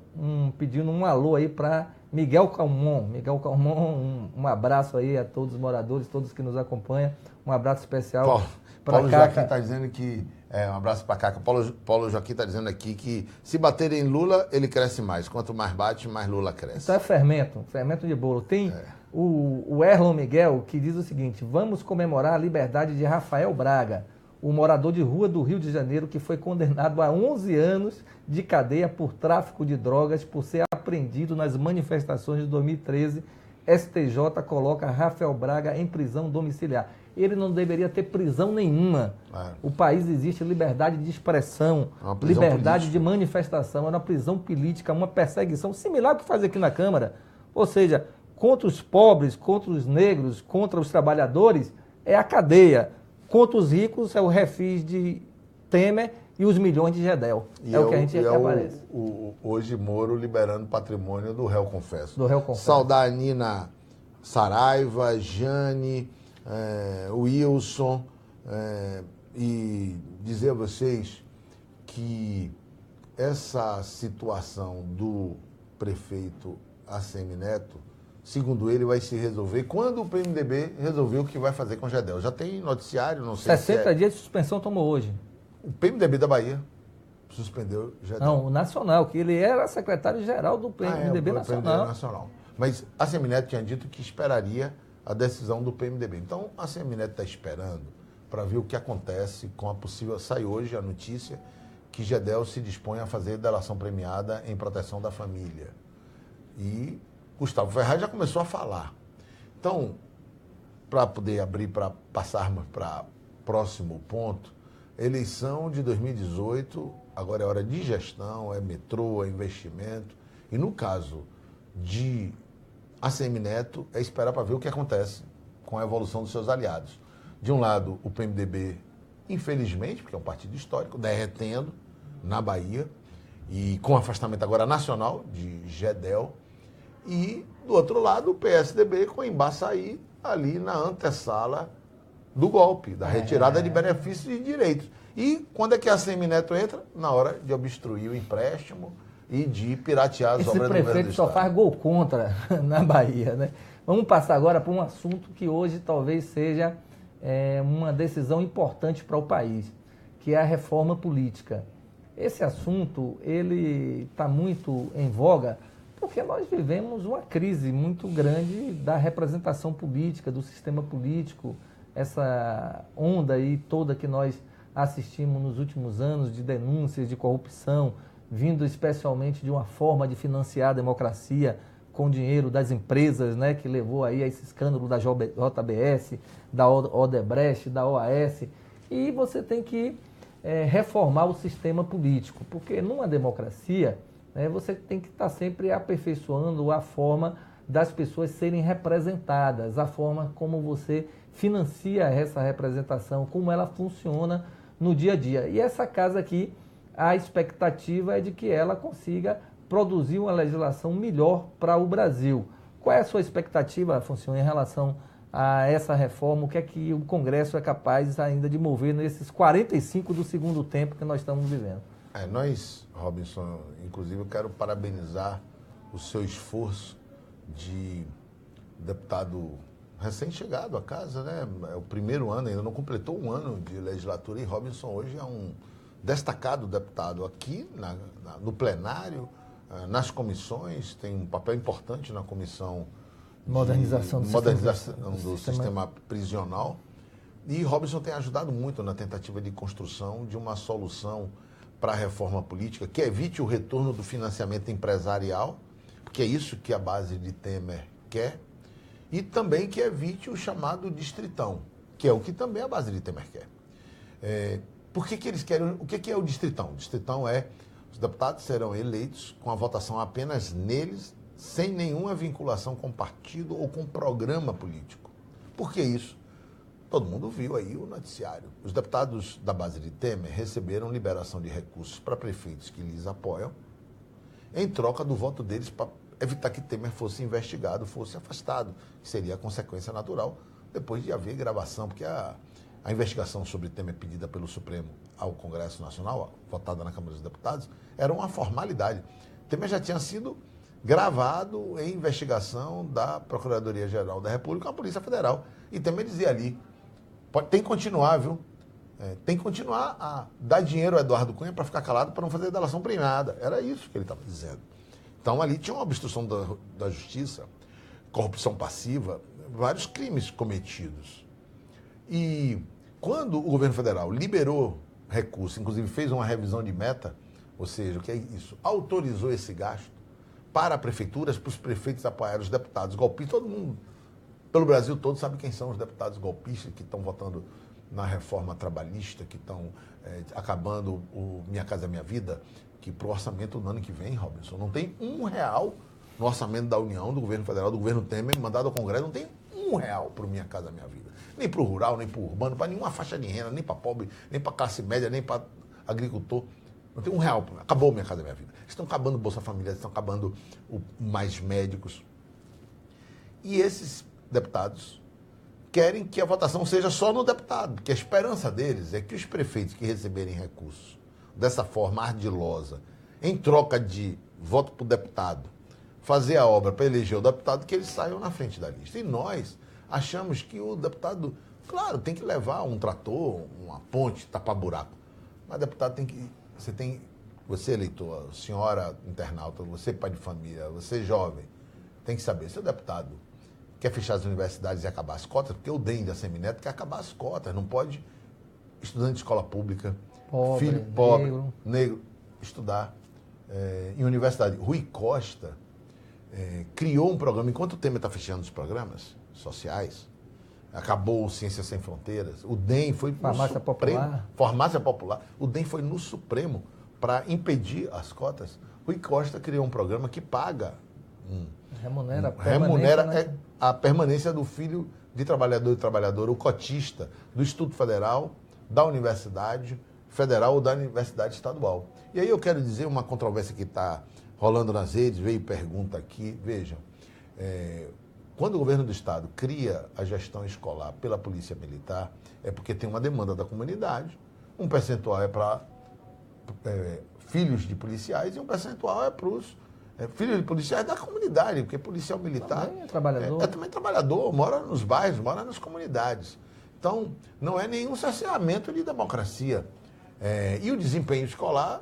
Speaker 1: pedindo um alô aí para Miguel Calmon. Miguel Calmon, um abraço aí a todos os moradores, todos que nos acompanham. Um abraço especial para
Speaker 2: Paulo Joaquim está dizendo que... um abraço para Caca. Paulo Joaquim está dizendo aqui que se bater em Lula, ele cresce mais. Quanto mais bate, mais Lula cresce.
Speaker 1: Então é fermento de bolo. Tem o Erlon Miguel que diz o seguinte: vamos comemorar a liberdade de Rafael Braga, o morador de rua do Rio de Janeiro que foi condenado a 11 anos de cadeia por tráfico de drogas por ser apreendido nas manifestações de 2013. STJ coloca Rafael Braga em prisão domiciliar. Ele não deveria ter prisão nenhuma. O país existe liberdade de expressão, liberdade política de manifestação, é uma prisão política, uma perseguição similar ao que faz aqui na Câmara. Ou seja, contra os pobres, contra os negros, contra os trabalhadores, é a cadeia. Contra os ricos é o refis de Temer e os milhões de Gedel. É o que a gente aparece.
Speaker 2: Hoje Moro liberando patrimônio do réu confesso.
Speaker 1: Do réu confesso.
Speaker 2: Saudar a Nina Saraiva, Jane, Wilson, e dizer a vocês que essa situação do prefeito Assemineto, segundo ele, vai se resolver quando o PMDB resolver o que vai fazer com o Gedel. Já tem noticiário, não sei
Speaker 1: 60 dias de suspensão tomou hoje.
Speaker 2: O PMDB da Bahia suspendeu o Gedel.
Speaker 1: Não, o Nacional, que ele era secretário-geral do PMDB Nacional.
Speaker 2: PMDB Nacional. Mas Assemineto tinha dito que esperaria a decisão do PMDB. Então, a Assemineto está esperando para ver o que acontece com a possível... Sai hoje a notícia que Gedel se dispõe a fazer delação premiada em proteção da família. E Gustavo Ferraz já começou a falar. Então, para poder abrir, para passarmos para próximo ponto, eleição de 2018, agora é hora de gestão, é metrô, é investimento. E no caso de ACM Neto, é esperar para ver o que acontece com a evolução dos seus aliados. De um lado, o PMDB, infelizmente, porque é um partido histórico, derretendo na Bahia, e com afastamento agora nacional de Gedel. E, do outro lado, o PSDB com Embaçaí ali na antessala do golpe, da retirada de benefícios e direitos. E quando é que a ACM Neto entra? Na hora de obstruir o empréstimo e de piratear as obras do governo do
Speaker 1: Estado. Esse prefeito só faz gol contra na Bahia, né? Vamos passar agora para um assunto que hoje talvez seja uma decisão importante para o país, que é a reforma política. Esse assunto, ele está muito em voga porque nós vivemos uma crise muito grande da representação política, do sistema político, essa onda aí toda que nós assistimos nos últimos anos de denúncias de corrupção, vindo especialmente de uma forma de financiar a democracia com dinheiro das empresas, né, que levou aí a esse escândalo da JBS, da Odebrecht, da OAS. E você tem que reformar o sistema político, porque numa democracia, né, você tem que estar sempre aperfeiçoando a forma das pessoas serem representadas, a forma como você financia essa representação, como ela funciona no dia a dia. E essa casa aqui, a expectativa é de que ela consiga produzir uma legislação melhor para o Brasil. Qual é a sua expectativa, Afonso, em relação a essa reforma? O que é que o Congresso é capaz ainda de mover nesses 45 do segundo tempo que nós estamos vivendo?
Speaker 2: Nós, Robinson, inclusive eu quero parabenizar o seu esforço de deputado recém-chegado à casa, né? É o primeiro ano, ainda não completou um ano de legislatura, e Robinson hoje é um destacado deputado aqui no plenário, nas comissões, tem um papel importante na comissão
Speaker 1: modernização
Speaker 2: do sistema prisional. E Robinson tem ajudado muito na tentativa de construção de uma solução para a reforma política que evite o retorno do financiamento empresarial, porque é isso que a base de Temer quer, e também que evite o chamado distritão, que é o que também a base de Temer quer. Por que eles querem? O que é o distritão? O distritão é: os deputados serão eleitos com a votação apenas neles, sem nenhuma vinculação com partido ou com programa político. Por que isso? Todo mundo viu aí o noticiário. Os deputados da base de Temer receberam liberação de recursos para prefeitos que lhes apoiam, em troca do voto deles para evitar que Temer fosse investigado, fosse afastado, que seria a consequência natural depois de haver gravação, porque a investigação sobre Temer pedida pelo Supremo ao Congresso Nacional, votada na Câmara dos Deputados, era uma formalidade. Temer já tinha sido gravado em investigação da Procuradoria-Geral da República, a Polícia Federal. E Temer dizia ali: tem que continuar, viu? Tem que continuar a dar dinheiro ao Eduardo Cunha para ficar calado, para não fazer delação premiada. Era isso que ele estava dizendo. Então ali tinha uma obstrução da justiça, corrupção passiva, vários crimes cometidos. E quando o governo federal liberou recursos, inclusive fez uma revisão de meta, ou seja, o que é isso? Autorizou esse gasto para prefeituras, para os prefeitos apoiarem os deputados golpistas. Todo mundo, pelo Brasil todo, sabe quem são os deputados golpistas que estão votando na reforma trabalhista, que estão acabando o Minha Casa Minha Vida, que para o orçamento do ano que vem, Robinson, não tem R$1 no orçamento da União, do governo federal, do governo Temer, mandado ao Congresso, não tem R$1 para o Minha Casa Minha Vida. Nem para o rural, nem para o urbano, para nenhuma faixa de renda, nem para pobre, nem para classe média, nem para agricultor. Não tem R$1. Acabou Minha Casa Minha Vida. Estão acabando o Bolsa Família, estão acabando mais médicos. E esses deputados querem que a votação seja só no deputado, porque a esperança deles é que os prefeitos que receberem recursos dessa forma ardilosa, em troca de voto para o deputado, fazer a obra para eleger o deputado, que eles saiam na frente da lista. E nós achamos que o deputado, claro, tem que levar um trator, uma ponte, tapar buraco. Mas o deputado tem que... Você eleitor, senhora internauta, você pai de família, você jovem, tem que saber se o deputado quer fechar as universidades e acabar as cotas, porque o DEM da ACM Neto quer acabar as cotas. Não pode estudante de escola pública, filho pobre, negro estudar em universidade. Rui Costa criou um programa, enquanto o Temer está fechando os programas sociais, acabou o Ciências Sem Fronteiras. O DEM foi no
Speaker 1: Farmácia
Speaker 2: Supremo.
Speaker 1: Popular.
Speaker 2: Farmácia Popular. O DEM foi no Supremo para impedir as cotas. Rui Costa criou um programa que paga. Remunera a permanência do filho de trabalhador e trabalhadora, o cotista do Instituto Federal, da Universidade Federal ou da Universidade Estadual. E aí eu quero dizer uma controvérsia que está rolando nas redes, veio pergunta aqui, vejam, quando o governo do Estado cria a gestão escolar pela Polícia Militar, é porque tem uma demanda da comunidade, um percentual é para filhos de policiais e um percentual é para os filhos de policiais da comunidade, porque policial militar
Speaker 1: também é trabalhador.
Speaker 2: É também trabalhador, mora nos bairros, mora nas comunidades. Então, não é nenhum cerceamento de democracia. E o desempenho escolar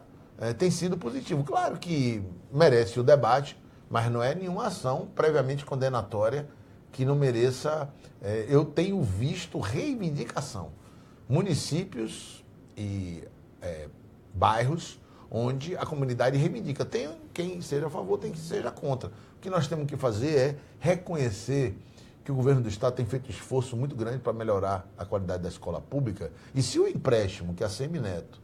Speaker 2: tem sido positivo. Claro que merece o debate, mas não é nenhuma ação previamente condenatória que não mereça. Eu tenho visto reivindicação. Municípios e bairros onde a comunidade reivindica. Tem quem seja a favor, tem quem seja contra. O que nós temos que fazer é reconhecer que o governo do Estado tem feito um esforço muito grande para melhorar a qualidade da escola pública. E se o empréstimo que a Semineto,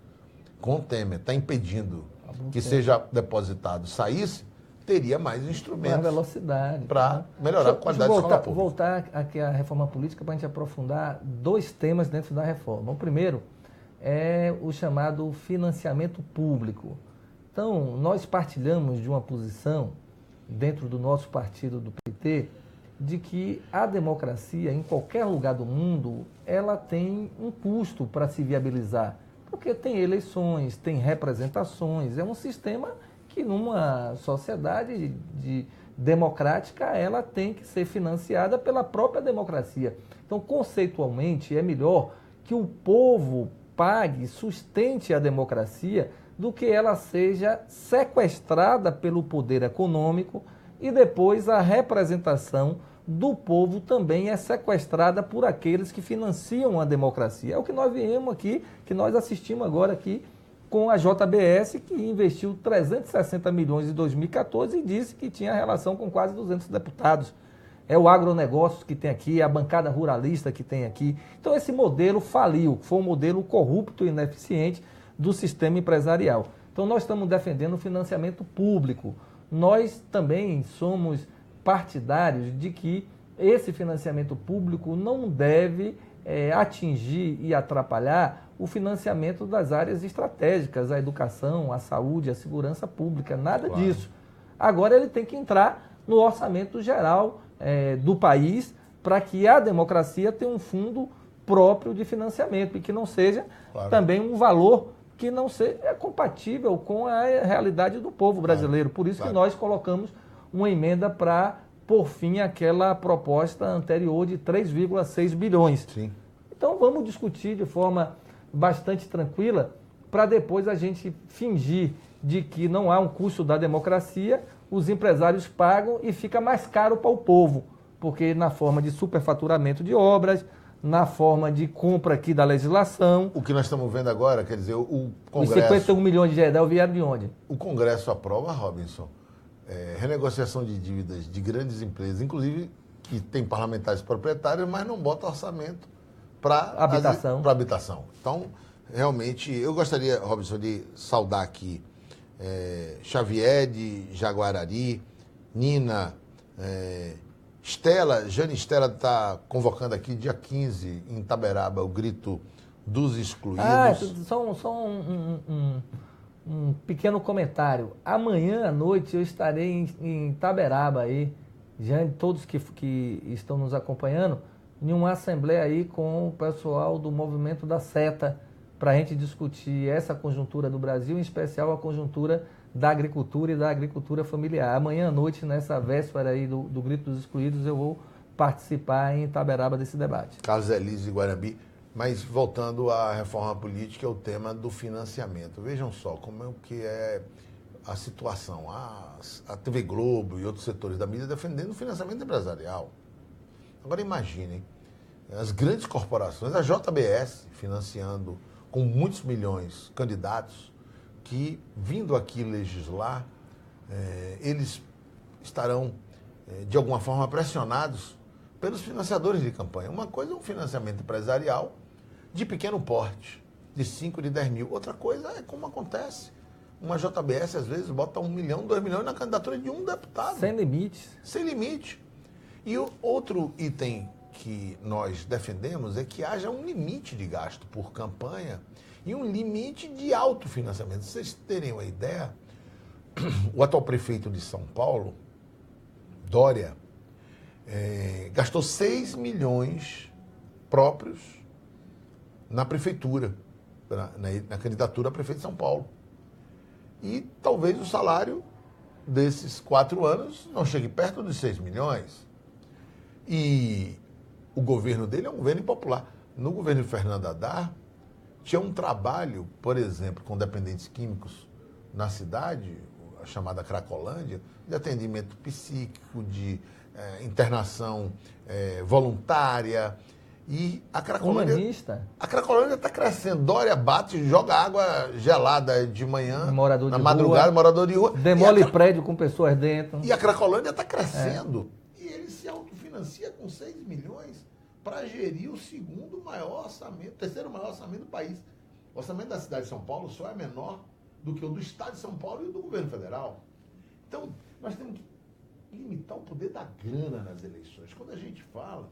Speaker 2: com o Temer, está impedindo que seja depositado saísse, teria mais instrumentos.
Speaker 1: Mais velocidade.
Speaker 2: Para melhorar a qualidade da escola pública.
Speaker 1: Voltar aqui à reforma política para a gente aprofundar dois temas dentro da reforma. O primeiro é o chamado financiamento público. Então, nós partilhamos de uma posição, dentro do nosso partido do PT, de que a democracia, em qualquer lugar do mundo, ela tem um custo para se viabilizar. Porque tem eleições, tem representações, é um sistema que numa sociedade democrática, ela tem que ser financiada pela própria democracia. Então, conceitualmente, é melhor que o povo pague, sustente a democracia, do que ela seja sequestrada pelo poder econômico e depois a representação do povo também é sequestrada por aqueles que financiam a democracia. É o que nós viemos aqui, que nós assistimos agora aqui com a JBS, que investiu 360 milhões em 2014 e disse que tinha relação com quase 200 deputados. É o agronegócio que tem aqui, a bancada ruralista que tem aqui. Então esse modelo faliu, foi um modelo corrupto e ineficiente do sistema empresarial. Então nós estamos defendendo o financiamento público. Nós também somos partidários de que esse financiamento público não deve atingir e atrapalhar o financiamento das áreas estratégicas, a educação, a saúde, a segurança pública, nada disso. Agora ele tem que entrar no orçamento geral do país para que a democracia tenha um fundo próprio de financiamento e que não seja também um valor que não seja compatível com a realidade do povo brasileiro. Por isso que nós colocamos uma emenda para pôr fim àquela proposta anterior de 3,6 bilhões.
Speaker 2: Sim.
Speaker 1: Então vamos discutir de forma bastante tranquila para depois a gente fingir de que não há um custo da democracia, os empresários pagam e fica mais caro para o povo, porque na forma de superfaturamento de obras, na forma de compra aqui da legislação.
Speaker 2: O que nós estamos vendo agora, quer dizer, o Congresso...
Speaker 1: Os 51 milhões de reais vieram de onde?
Speaker 2: O Congresso aprova, Robinson, renegociação de dívidas de grandes empresas, inclusive que tem parlamentares proprietários, mas não bota orçamento para habitação. Então, realmente, eu gostaria, Robinson, de saudar aqui Xavier de Jaguarari, Nina, Jane Estela está convocando aqui dia 15 em Itaberaba o grito dos excluídos.
Speaker 1: Só um pequeno comentário. Amanhã à noite eu estarei em Itaberaba aí, Jane, todos que estão nos acompanhando, em uma assembleia aí com o pessoal do movimento da Seta, para a gente discutir essa conjuntura do Brasil, em especial a conjuntura da agricultura e da agricultura familiar. Amanhã à noite, nessa véspera aí do Grito dos Excluídos, eu vou participar em Itaberaba desse debate. Carlos
Speaker 2: Elísio e Guarabi. Mas voltando à reforma política, é o tema do financiamento. Vejam só como é que é a situação. A TV Globo e outros setores da mídia defendendo o financiamento empresarial. Agora imaginem, as grandes corporações, a JBS financiando com muitos milhões candidatos que, vindo aqui legislar, eles estarão, de alguma forma, pressionados pelos financiadores de campanha. Uma coisa é um financiamento empresarial de pequeno porte, de 5, de 10 mil. Outra coisa é como acontece. Uma JBS, às vezes, bota 1 milhão, 2 milhões na candidatura de um deputado.
Speaker 1: Sem limites.
Speaker 2: Sem limite. E o outro item que nós defendemos é que haja um limite de gasto por campanha e um limite de autofinanciamento. Se vocês terem uma ideia, o atual prefeito de São Paulo, Dória, gastou 6 milhões próprios na prefeitura, na candidatura a prefeito de São Paulo. E talvez o salário desses 4 anos não chegue perto dos 6 milhões. E o governo dele é um governo impopular. No governo de Fernando Haddad, tinha um trabalho, por exemplo, com dependentes químicos na cidade, a chamada Cracolândia, de atendimento psíquico, de internação voluntária. E a Cracolândia...
Speaker 1: Humanista.
Speaker 2: A Cracolândia está crescendo. Dória bate, joga água gelada de manhã, na madrugada, morador de rua.
Speaker 1: Demole prédio com pessoas dentro.
Speaker 2: E a Cracolândia está crescendo. E ele se autofinancia com 6 milhões para gerir o segundo maior orçamento, terceiro maior orçamento do país. O orçamento da cidade de São Paulo só é menor do que o do estado de São Paulo e do governo federal. Então, nós temos que limitar o poder da grana nas eleições. Quando a gente fala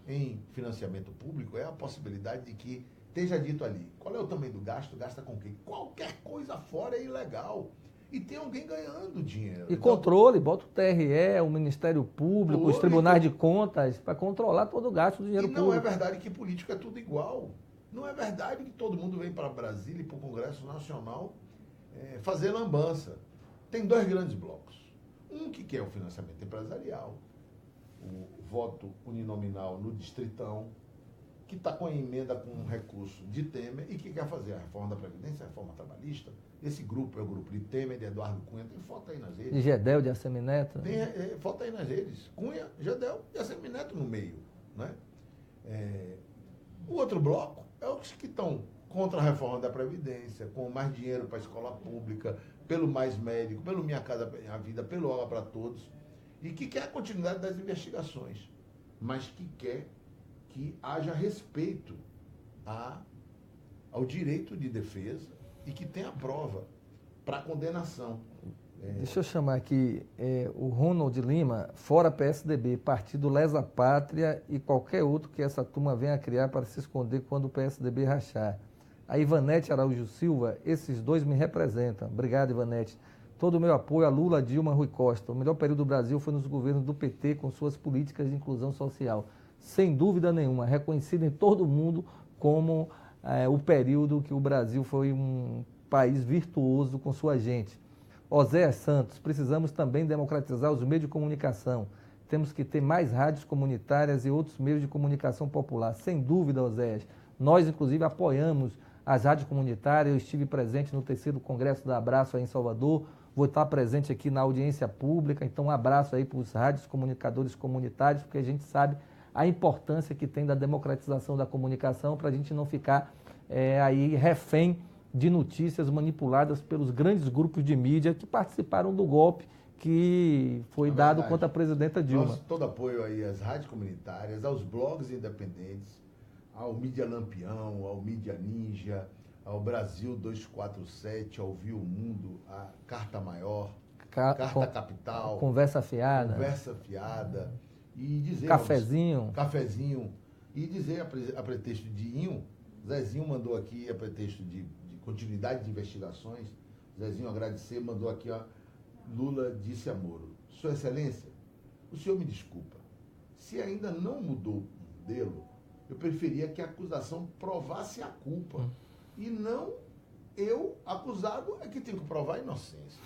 Speaker 2: em financiamento público, é a possibilidade de que esteja dito ali, qual é o tamanho do gasto, gasta com quem? Qualquer coisa fora é ilegal. E tem alguém ganhando dinheiro.
Speaker 1: E então, controle, bota o TRE, o Ministério Público, os tribunais de contas, para controlar todo o gasto do dinheiro público.
Speaker 2: E não é verdade que político é tudo igual. Não é verdade que todo mundo vem para Brasília e para o Congresso Nacional fazer lambança. Tem 2 grandes blocos. Um que quer o financiamento empresarial, o voto uninominal no Distritão, que está com a emenda com um recurso de Temer e que quer fazer a reforma da Previdência, a reforma trabalhista. Esse grupo é o grupo de Temer, de Eduardo Cunha, tem foto aí nas redes.
Speaker 1: De Gedel, de Assemineto.
Speaker 2: Tem foto aí nas redes. Cunha, Gedel e Assemineto no meio. Né? O outro bloco é os que estão contra a reforma da Previdência, com mais dinheiro para a escola pública, pelo Mais Médico, pelo Minha Casa Minha Vida, pelo Aula para Todos, e que quer a continuidade das investigações, mas que quer que haja respeito ao direito de defesa e que tenha prova para condenação.
Speaker 1: Deixa eu chamar aqui o Ronald Lima, fora PSDB, Partido Lesa Pátria e qualquer outro que essa turma venha criar para se esconder quando o PSDB rachar. A Ivanete Araújo Silva, esses 2 me representam. Obrigado, Ivanete. Todo o meu apoio a Lula, Dilma, Rui Costa. O melhor período do Brasil foi nos governos do PT com suas políticas de inclusão social. Sem dúvida nenhuma, reconhecido em todo o mundo como o período que o Brasil foi um país virtuoso com sua gente. Oséias Santos, precisamos também democratizar os meios de comunicação. Temos que ter mais rádios comunitárias e outros meios de comunicação popular. Sem dúvida, Oséias. Nós, inclusive, apoiamos as rádios comunitárias. Eu estive presente no 3º Congresso da Abraço aí em Salvador. Vou estar presente aqui na audiência pública. Então, um abraço aí para os rádios comunicadores comunitários, porque a gente sabe a importância que tem da democratização da comunicação para a gente não ficar aí refém de notícias manipuladas pelos grandes grupos de mídia que participaram do golpe que foi dado contra a presidenta Dilma.
Speaker 2: Nosso todo apoio aí às rádios comunitárias, aos blogs independentes, ao Mídia Lampião, ao Mídia Ninja, ao Brasil 247, ao Viu Mundo, a Carta Maior, Carta Capital,
Speaker 1: Conversa Fiada.
Speaker 2: E dizer
Speaker 1: Cafezinho.
Speaker 2: E dizer a pretexto de Inho, Zezinho mandou aqui a pretexto de continuidade de investigações, Zezinho agradecer, mandou aqui, ó, Lula disse a Moro, Sua Excelência, o senhor me desculpa, se ainda não mudou o modelo, eu preferia que a acusação provasse a culpa, e não eu, acusado, é que tenho que provar a inocência.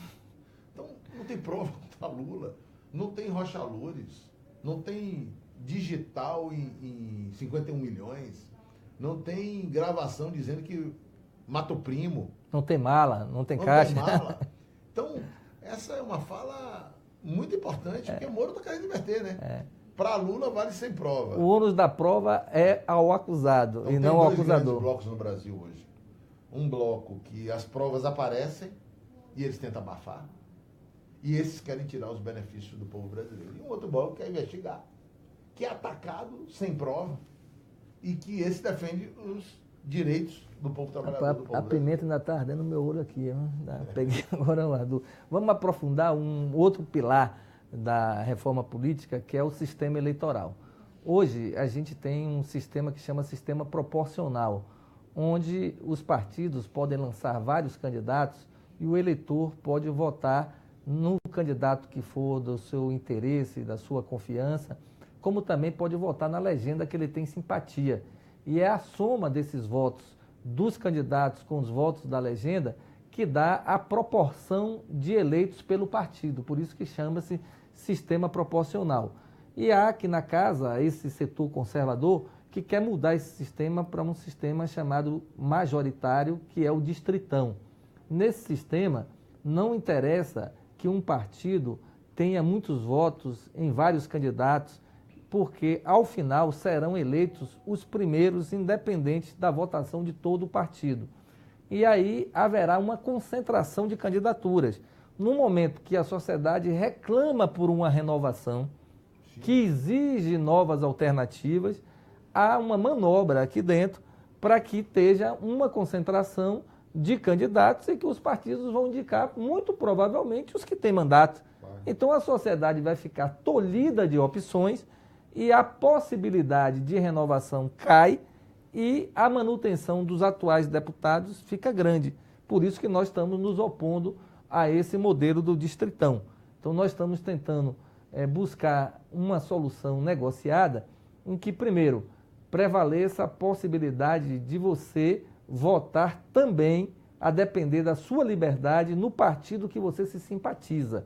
Speaker 2: Então, não tem prova contra Lula, não tem Rocha Loures, não tem digital em 51 milhões, não tem gravação dizendo que mata o primo.
Speaker 1: Não tem mala, não tem caixa.
Speaker 2: Não tem mala. Então, essa é uma fala muito importante, porque o Moro está querendo inverter, né? Para Lula vale sem prova.
Speaker 1: O ônus da prova é ao acusado
Speaker 2: então,
Speaker 1: e não ao acusador.
Speaker 2: Tem 2 grandes blocos no Brasil hoje. Um bloco que as provas aparecem e eles tentam abafar. E esses querem tirar os benefícios do povo brasileiro. E um outro bloco que quer investigar, que é atacado sem prova e que esse defende os direitos do povo trabalhador. Do povo
Speaker 1: a pimenta ainda está ardendo no meu olho aqui. Peguei agora lá. Vamos aprofundar um outro pilar da reforma política, que é o sistema eleitoral. Hoje, a gente tem um sistema que chama sistema proporcional, onde os partidos podem lançar vários candidatos e o eleitor pode votar no candidato que for do seu interesse, da sua confiança, como também pode votar na legenda que ele tem simpatia. E é a soma desses votos dos candidatos com os votos da legenda que dá a proporção de eleitos pelo partido. Por isso que chama-se sistema proporcional. E há aqui na casa esse setor conservador que quer mudar esse sistema para um sistema chamado majoritário, que é o distritão. Nesse sistema, não interessa que um partido tenha muitos votos em vários candidatos, porque, ao final, serão eleitos os primeiros, independente da votação de todo o partido. E aí haverá uma concentração de candidaturas. No momento que a sociedade reclama por uma renovação, que exige novas alternativas, há uma manobra aqui dentro para que esteja uma concentração de candidatos e que os partidos vão indicar, muito provavelmente, os que têm mandato. Então a sociedade vai ficar tolhida de opções e a possibilidade de renovação cai e a manutenção dos atuais deputados fica grande. Por isso que nós estamos nos opondo a esse modelo do distritão. Então nós estamos tentando buscar uma solução negociada em que, primeiro, prevaleça a possibilidade de você votar também, a depender da sua liberdade, no partido que você se simpatiza.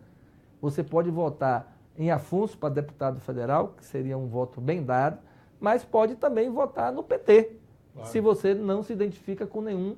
Speaker 1: Você pode votar em Afonso para deputado federal, que seria um voto bem dado, mas pode também votar no PT, claro, se você não se identifica com nenhum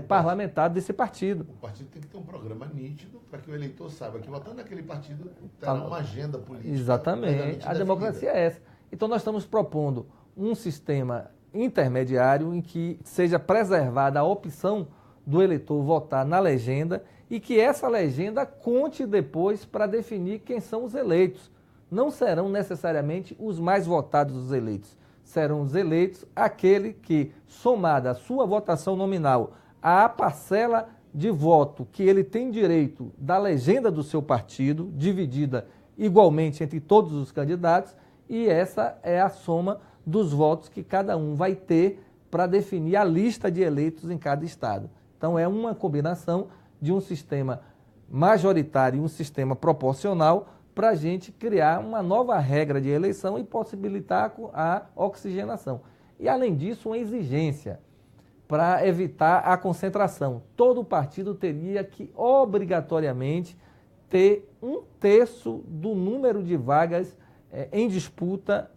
Speaker 1: parlamentar desse partido.
Speaker 2: O partido tem que ter um programa nítido para que o eleitor saiba que votando naquele partido terá uma agenda política.
Speaker 1: Exatamente. A democracia é essa. Então nós estamos propondo um sistema intermediário em que seja preservada a opção do eleitor votar na legenda e que essa legenda conte depois para definir quem são os eleitos. Não serão necessariamente os mais votados dos eleitos. Serão os eleitos aquele que, somada a sua votação nominal à parcela de voto que ele tem direito da legenda do seu partido, dividida igualmente entre todos os candidatos, e essa é a soma dos votos que cada um vai ter para definir a lista de eleitos em cada estado. Então é uma combinação de um sistema majoritário e um sistema proporcional para a gente criar uma nova regra de eleição e possibilitar a oxigenação. E, além disso, uma exigência para evitar a concentração. Todo partido teria que, obrigatoriamente, ter 1/3 do número de vagas em disputa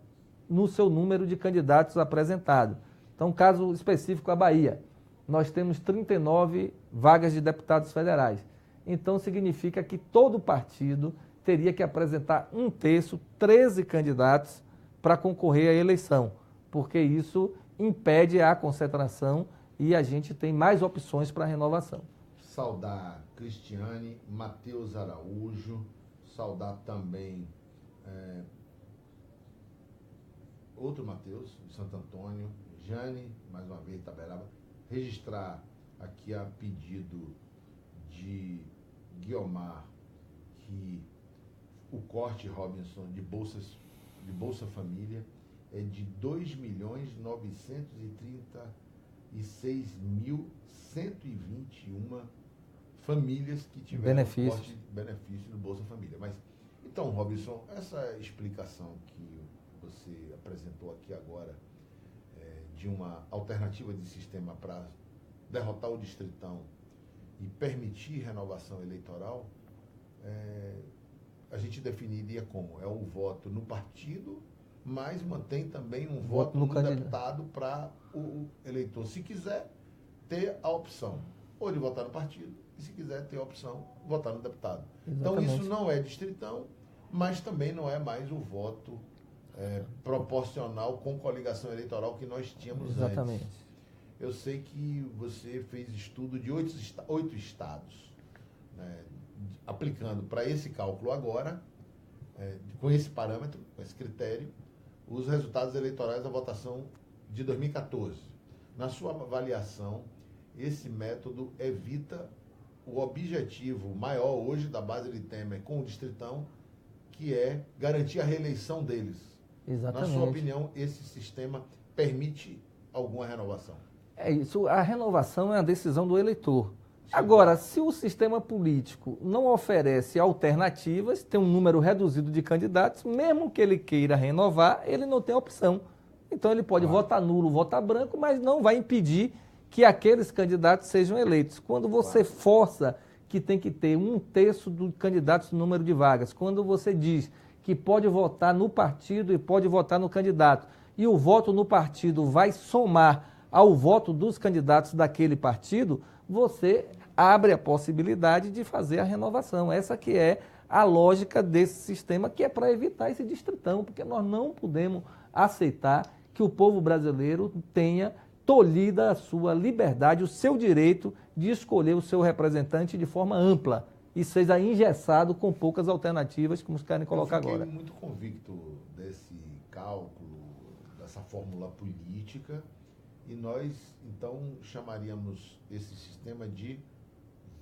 Speaker 1: no seu número de candidatos apresentados. Então, caso específico, a Bahia. Nós temos 39 vagas de deputados federais. Então, significa que todo partido teria que apresentar 1/3, 13 candidatos para concorrer à eleição, porque isso impede a concentração e a gente tem mais opções para renovação.
Speaker 2: Saudar Cristiane, Matheus Araújo, saudar também outro Matheus, de Santo Antônio, Jane, mais uma vez, Itaberaba, registrar aqui a pedido de Guiomar que o corte, Robinson, de Bolsa Família é de 2.936.121 famílias que tiveram corte benefício do Bolsa Família. Mas, então, Robinson, essa explicação que você apresentou aqui agora de uma alternativa de sistema para derrotar o distritão e permitir renovação eleitoral, a gente definiria como? É o voto no partido, mas mantém também um voto no deputado para o eleitor, se quiser ter a opção, ou de votar no partido, e se quiser ter a opção, votar no deputado. Exatamente. Então isso não é distritão, mas também não é mais o voto proporcional com coligação eleitoral que nós tínhamos
Speaker 1: Exatamente.
Speaker 2: Antes. Eu sei que você fez estudo de 8 estados, né, aplicando para esse cálculo agora, com esse parâmetro, com esse critério, os resultados eleitorais da votação de 2014. Na sua avaliação, esse método evita o objetivo maior hoje da base de Temer com o Distritão, que é garantir a reeleição deles.
Speaker 1: Exatamente.
Speaker 2: Na sua opinião, esse sistema permite alguma renovação?
Speaker 1: É isso, a renovação é a decisão do eleitor.
Speaker 2: Sim.
Speaker 1: Agora, se o sistema político não oferece alternativas, tem um número reduzido de candidatos, mesmo que ele queira renovar, ele não tem opção. Então ele pode votar nulo, votar branco, mas não vai impedir que aqueles candidatos sejam eleitos. Quando você força que tem que ter 1/3 dos candidatos no número de vagas, quando você diz que pode votar no partido e pode votar no candidato, e o voto no partido vai somar ao voto dos candidatos daquele partido, você abre a possibilidade de fazer a renovação. Essa que é a lógica desse sistema, que é para evitar esse distritão, porque nós não podemos aceitar que o povo brasileiro tenha tolhida a sua liberdade, o seu direito de escolher o seu representante de forma ampla e seja engessado com poucas alternativas, como os querem colocar agora.
Speaker 2: Eu fiquei muito convicto desse cálculo, dessa fórmula política, e nós, então, chamaríamos esse sistema de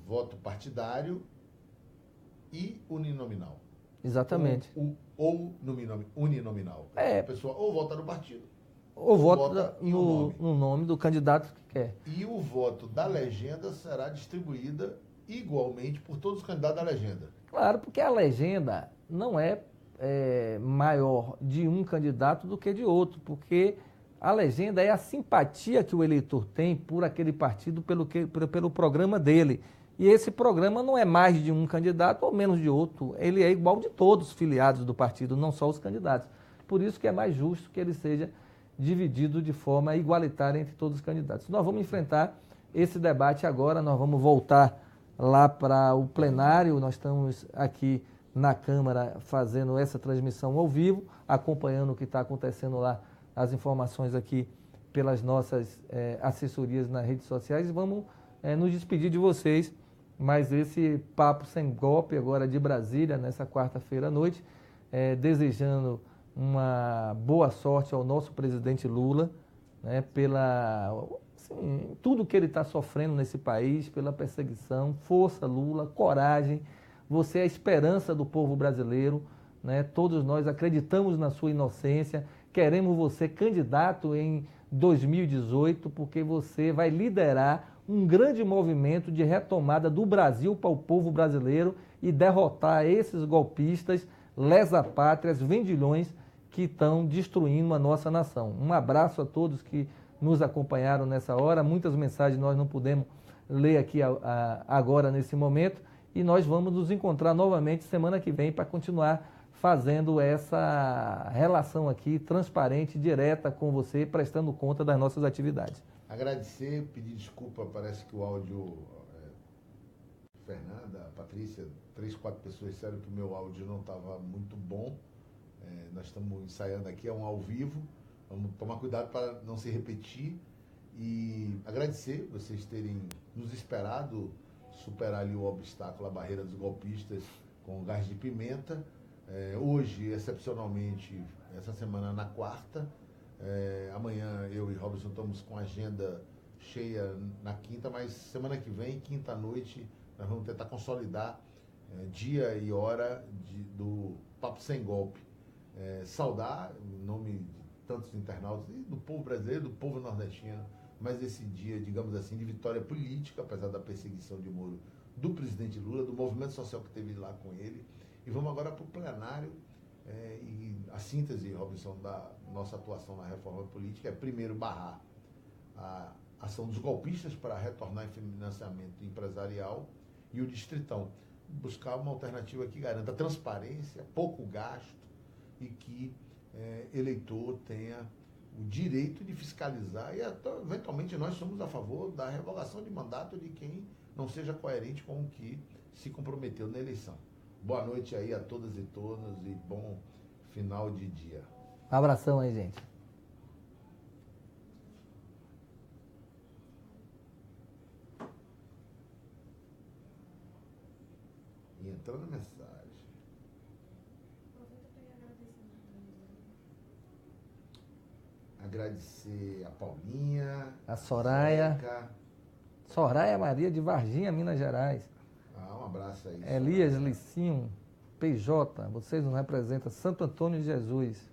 Speaker 2: voto partidário e uninominal.
Speaker 1: Exatamente.
Speaker 2: Ou uninominal. A pessoa ou vota no partido,
Speaker 1: ou vota no nome do candidato que quer.
Speaker 2: E o voto da legenda será distribuída igualmente por todos os candidatos da legenda.
Speaker 1: Claro, porque a legenda não é maior de um candidato do que de outro, porque a legenda é a simpatia que o eleitor tem por aquele partido, pelo programa dele. E esse programa não é mais de um candidato ou menos de outro, ele é igual de todos os filiados do partido, não só os candidatos. Por isso que é mais justo que ele seja dividido de forma igualitária entre todos os candidatos. Nós vamos enfrentar esse debate agora, nós vamos voltar lá para o plenário, nós estamos aqui na Câmara fazendo essa transmissão ao vivo, acompanhando o que está acontecendo lá, as informações aqui pelas nossas assessorias nas redes sociais, e vamos nos despedir de vocês, mas esse papo sem golpe agora de Brasília, nessa quarta-feira à noite, desejando uma boa sorte ao nosso presidente Lula, né, pela tudo que ele está sofrendo nesse país, pela perseguição. Força, Lula, coragem, você é a esperança do povo brasileiro, né? Todos nós acreditamos na sua inocência, queremos você candidato em 2018, porque você vai liderar um grande movimento de retomada do Brasil para o povo brasileiro e derrotar esses golpistas, lesa-pátrias, vendilhões que estão destruindo a nossa nação. Um abraço a todos que nos acompanharam nessa hora. Muitas mensagens nós não pudemos ler aqui agora nesse momento, e nós vamos nos encontrar novamente semana que vem para continuar fazendo essa relação aqui transparente, direta com você, prestando conta das nossas atividades.
Speaker 2: Agradecer, pedir desculpa, parece que o áudio... Fernanda, Patrícia, 3, 4 pessoas disseram que o meu áudio não estava muito bom. Nós estamos ensaiando aqui, é um ao vivo. Vamos tomar cuidado para não se repetir. E agradecer vocês terem nos esperado superar ali o obstáculo, a barreira dos golpistas com gás de pimenta. Hoje, excepcionalmente, essa semana na quarta. Amanhã eu e Robson estamos com a agenda cheia na quinta, mas semana que vem, quinta-noite, nós vamos tentar consolidar dia e hora do Papo Sem Golpe. Saudar, em nome de tantos internautas e do povo brasileiro, do povo nordestino, mas esse dia, digamos assim, de vitória política, apesar da perseguição de Moro, do presidente Lula, do movimento social que teve lá com ele. E vamos agora para o plenário, e a síntese, Robson, da nossa atuação na reforma política é, primeiro, barrar a ação dos golpistas para retornar em financiamento empresarial, e o Distritão, buscar uma alternativa que garanta transparência, pouco gasto, e que eleitor tenha o direito de fiscalizar, e eventualmente nós somos a favor da revogação de mandato de quem não seja coerente com o que se comprometeu na eleição. Boa noite aí a todas e todos e bom final de dia.
Speaker 1: Um abração aí, gente.
Speaker 2: E entrando mensagem. Agradecer a Paulinha.
Speaker 1: A Soraya.
Speaker 2: Zeca.
Speaker 1: Soraya Maria de Varginha, Minas Gerais.
Speaker 2: Um abraço aí.
Speaker 1: Elias Licinho, PJ, vocês nos representam. Santo Antônio de Jesus.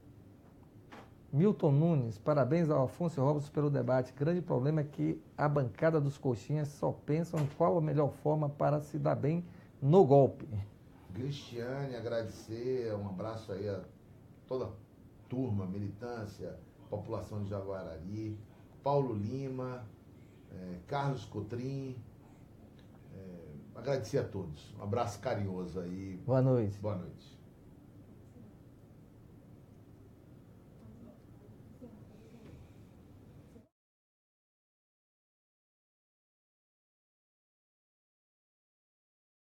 Speaker 1: Milton Nunes, parabéns ao Afonso Robson pelo debate. Grande problema é que a bancada dos coxinhas só pensam em qual a melhor forma para se dar bem no golpe.
Speaker 2: Cristiane, agradecer, um abraço aí a toda a turma, militância, população de Jaguarari. Paulo Lima, Carlos Cotrim, agradecer a todos. Um abraço carinhoso aí.
Speaker 1: Boa noite.
Speaker 2: Boa noite.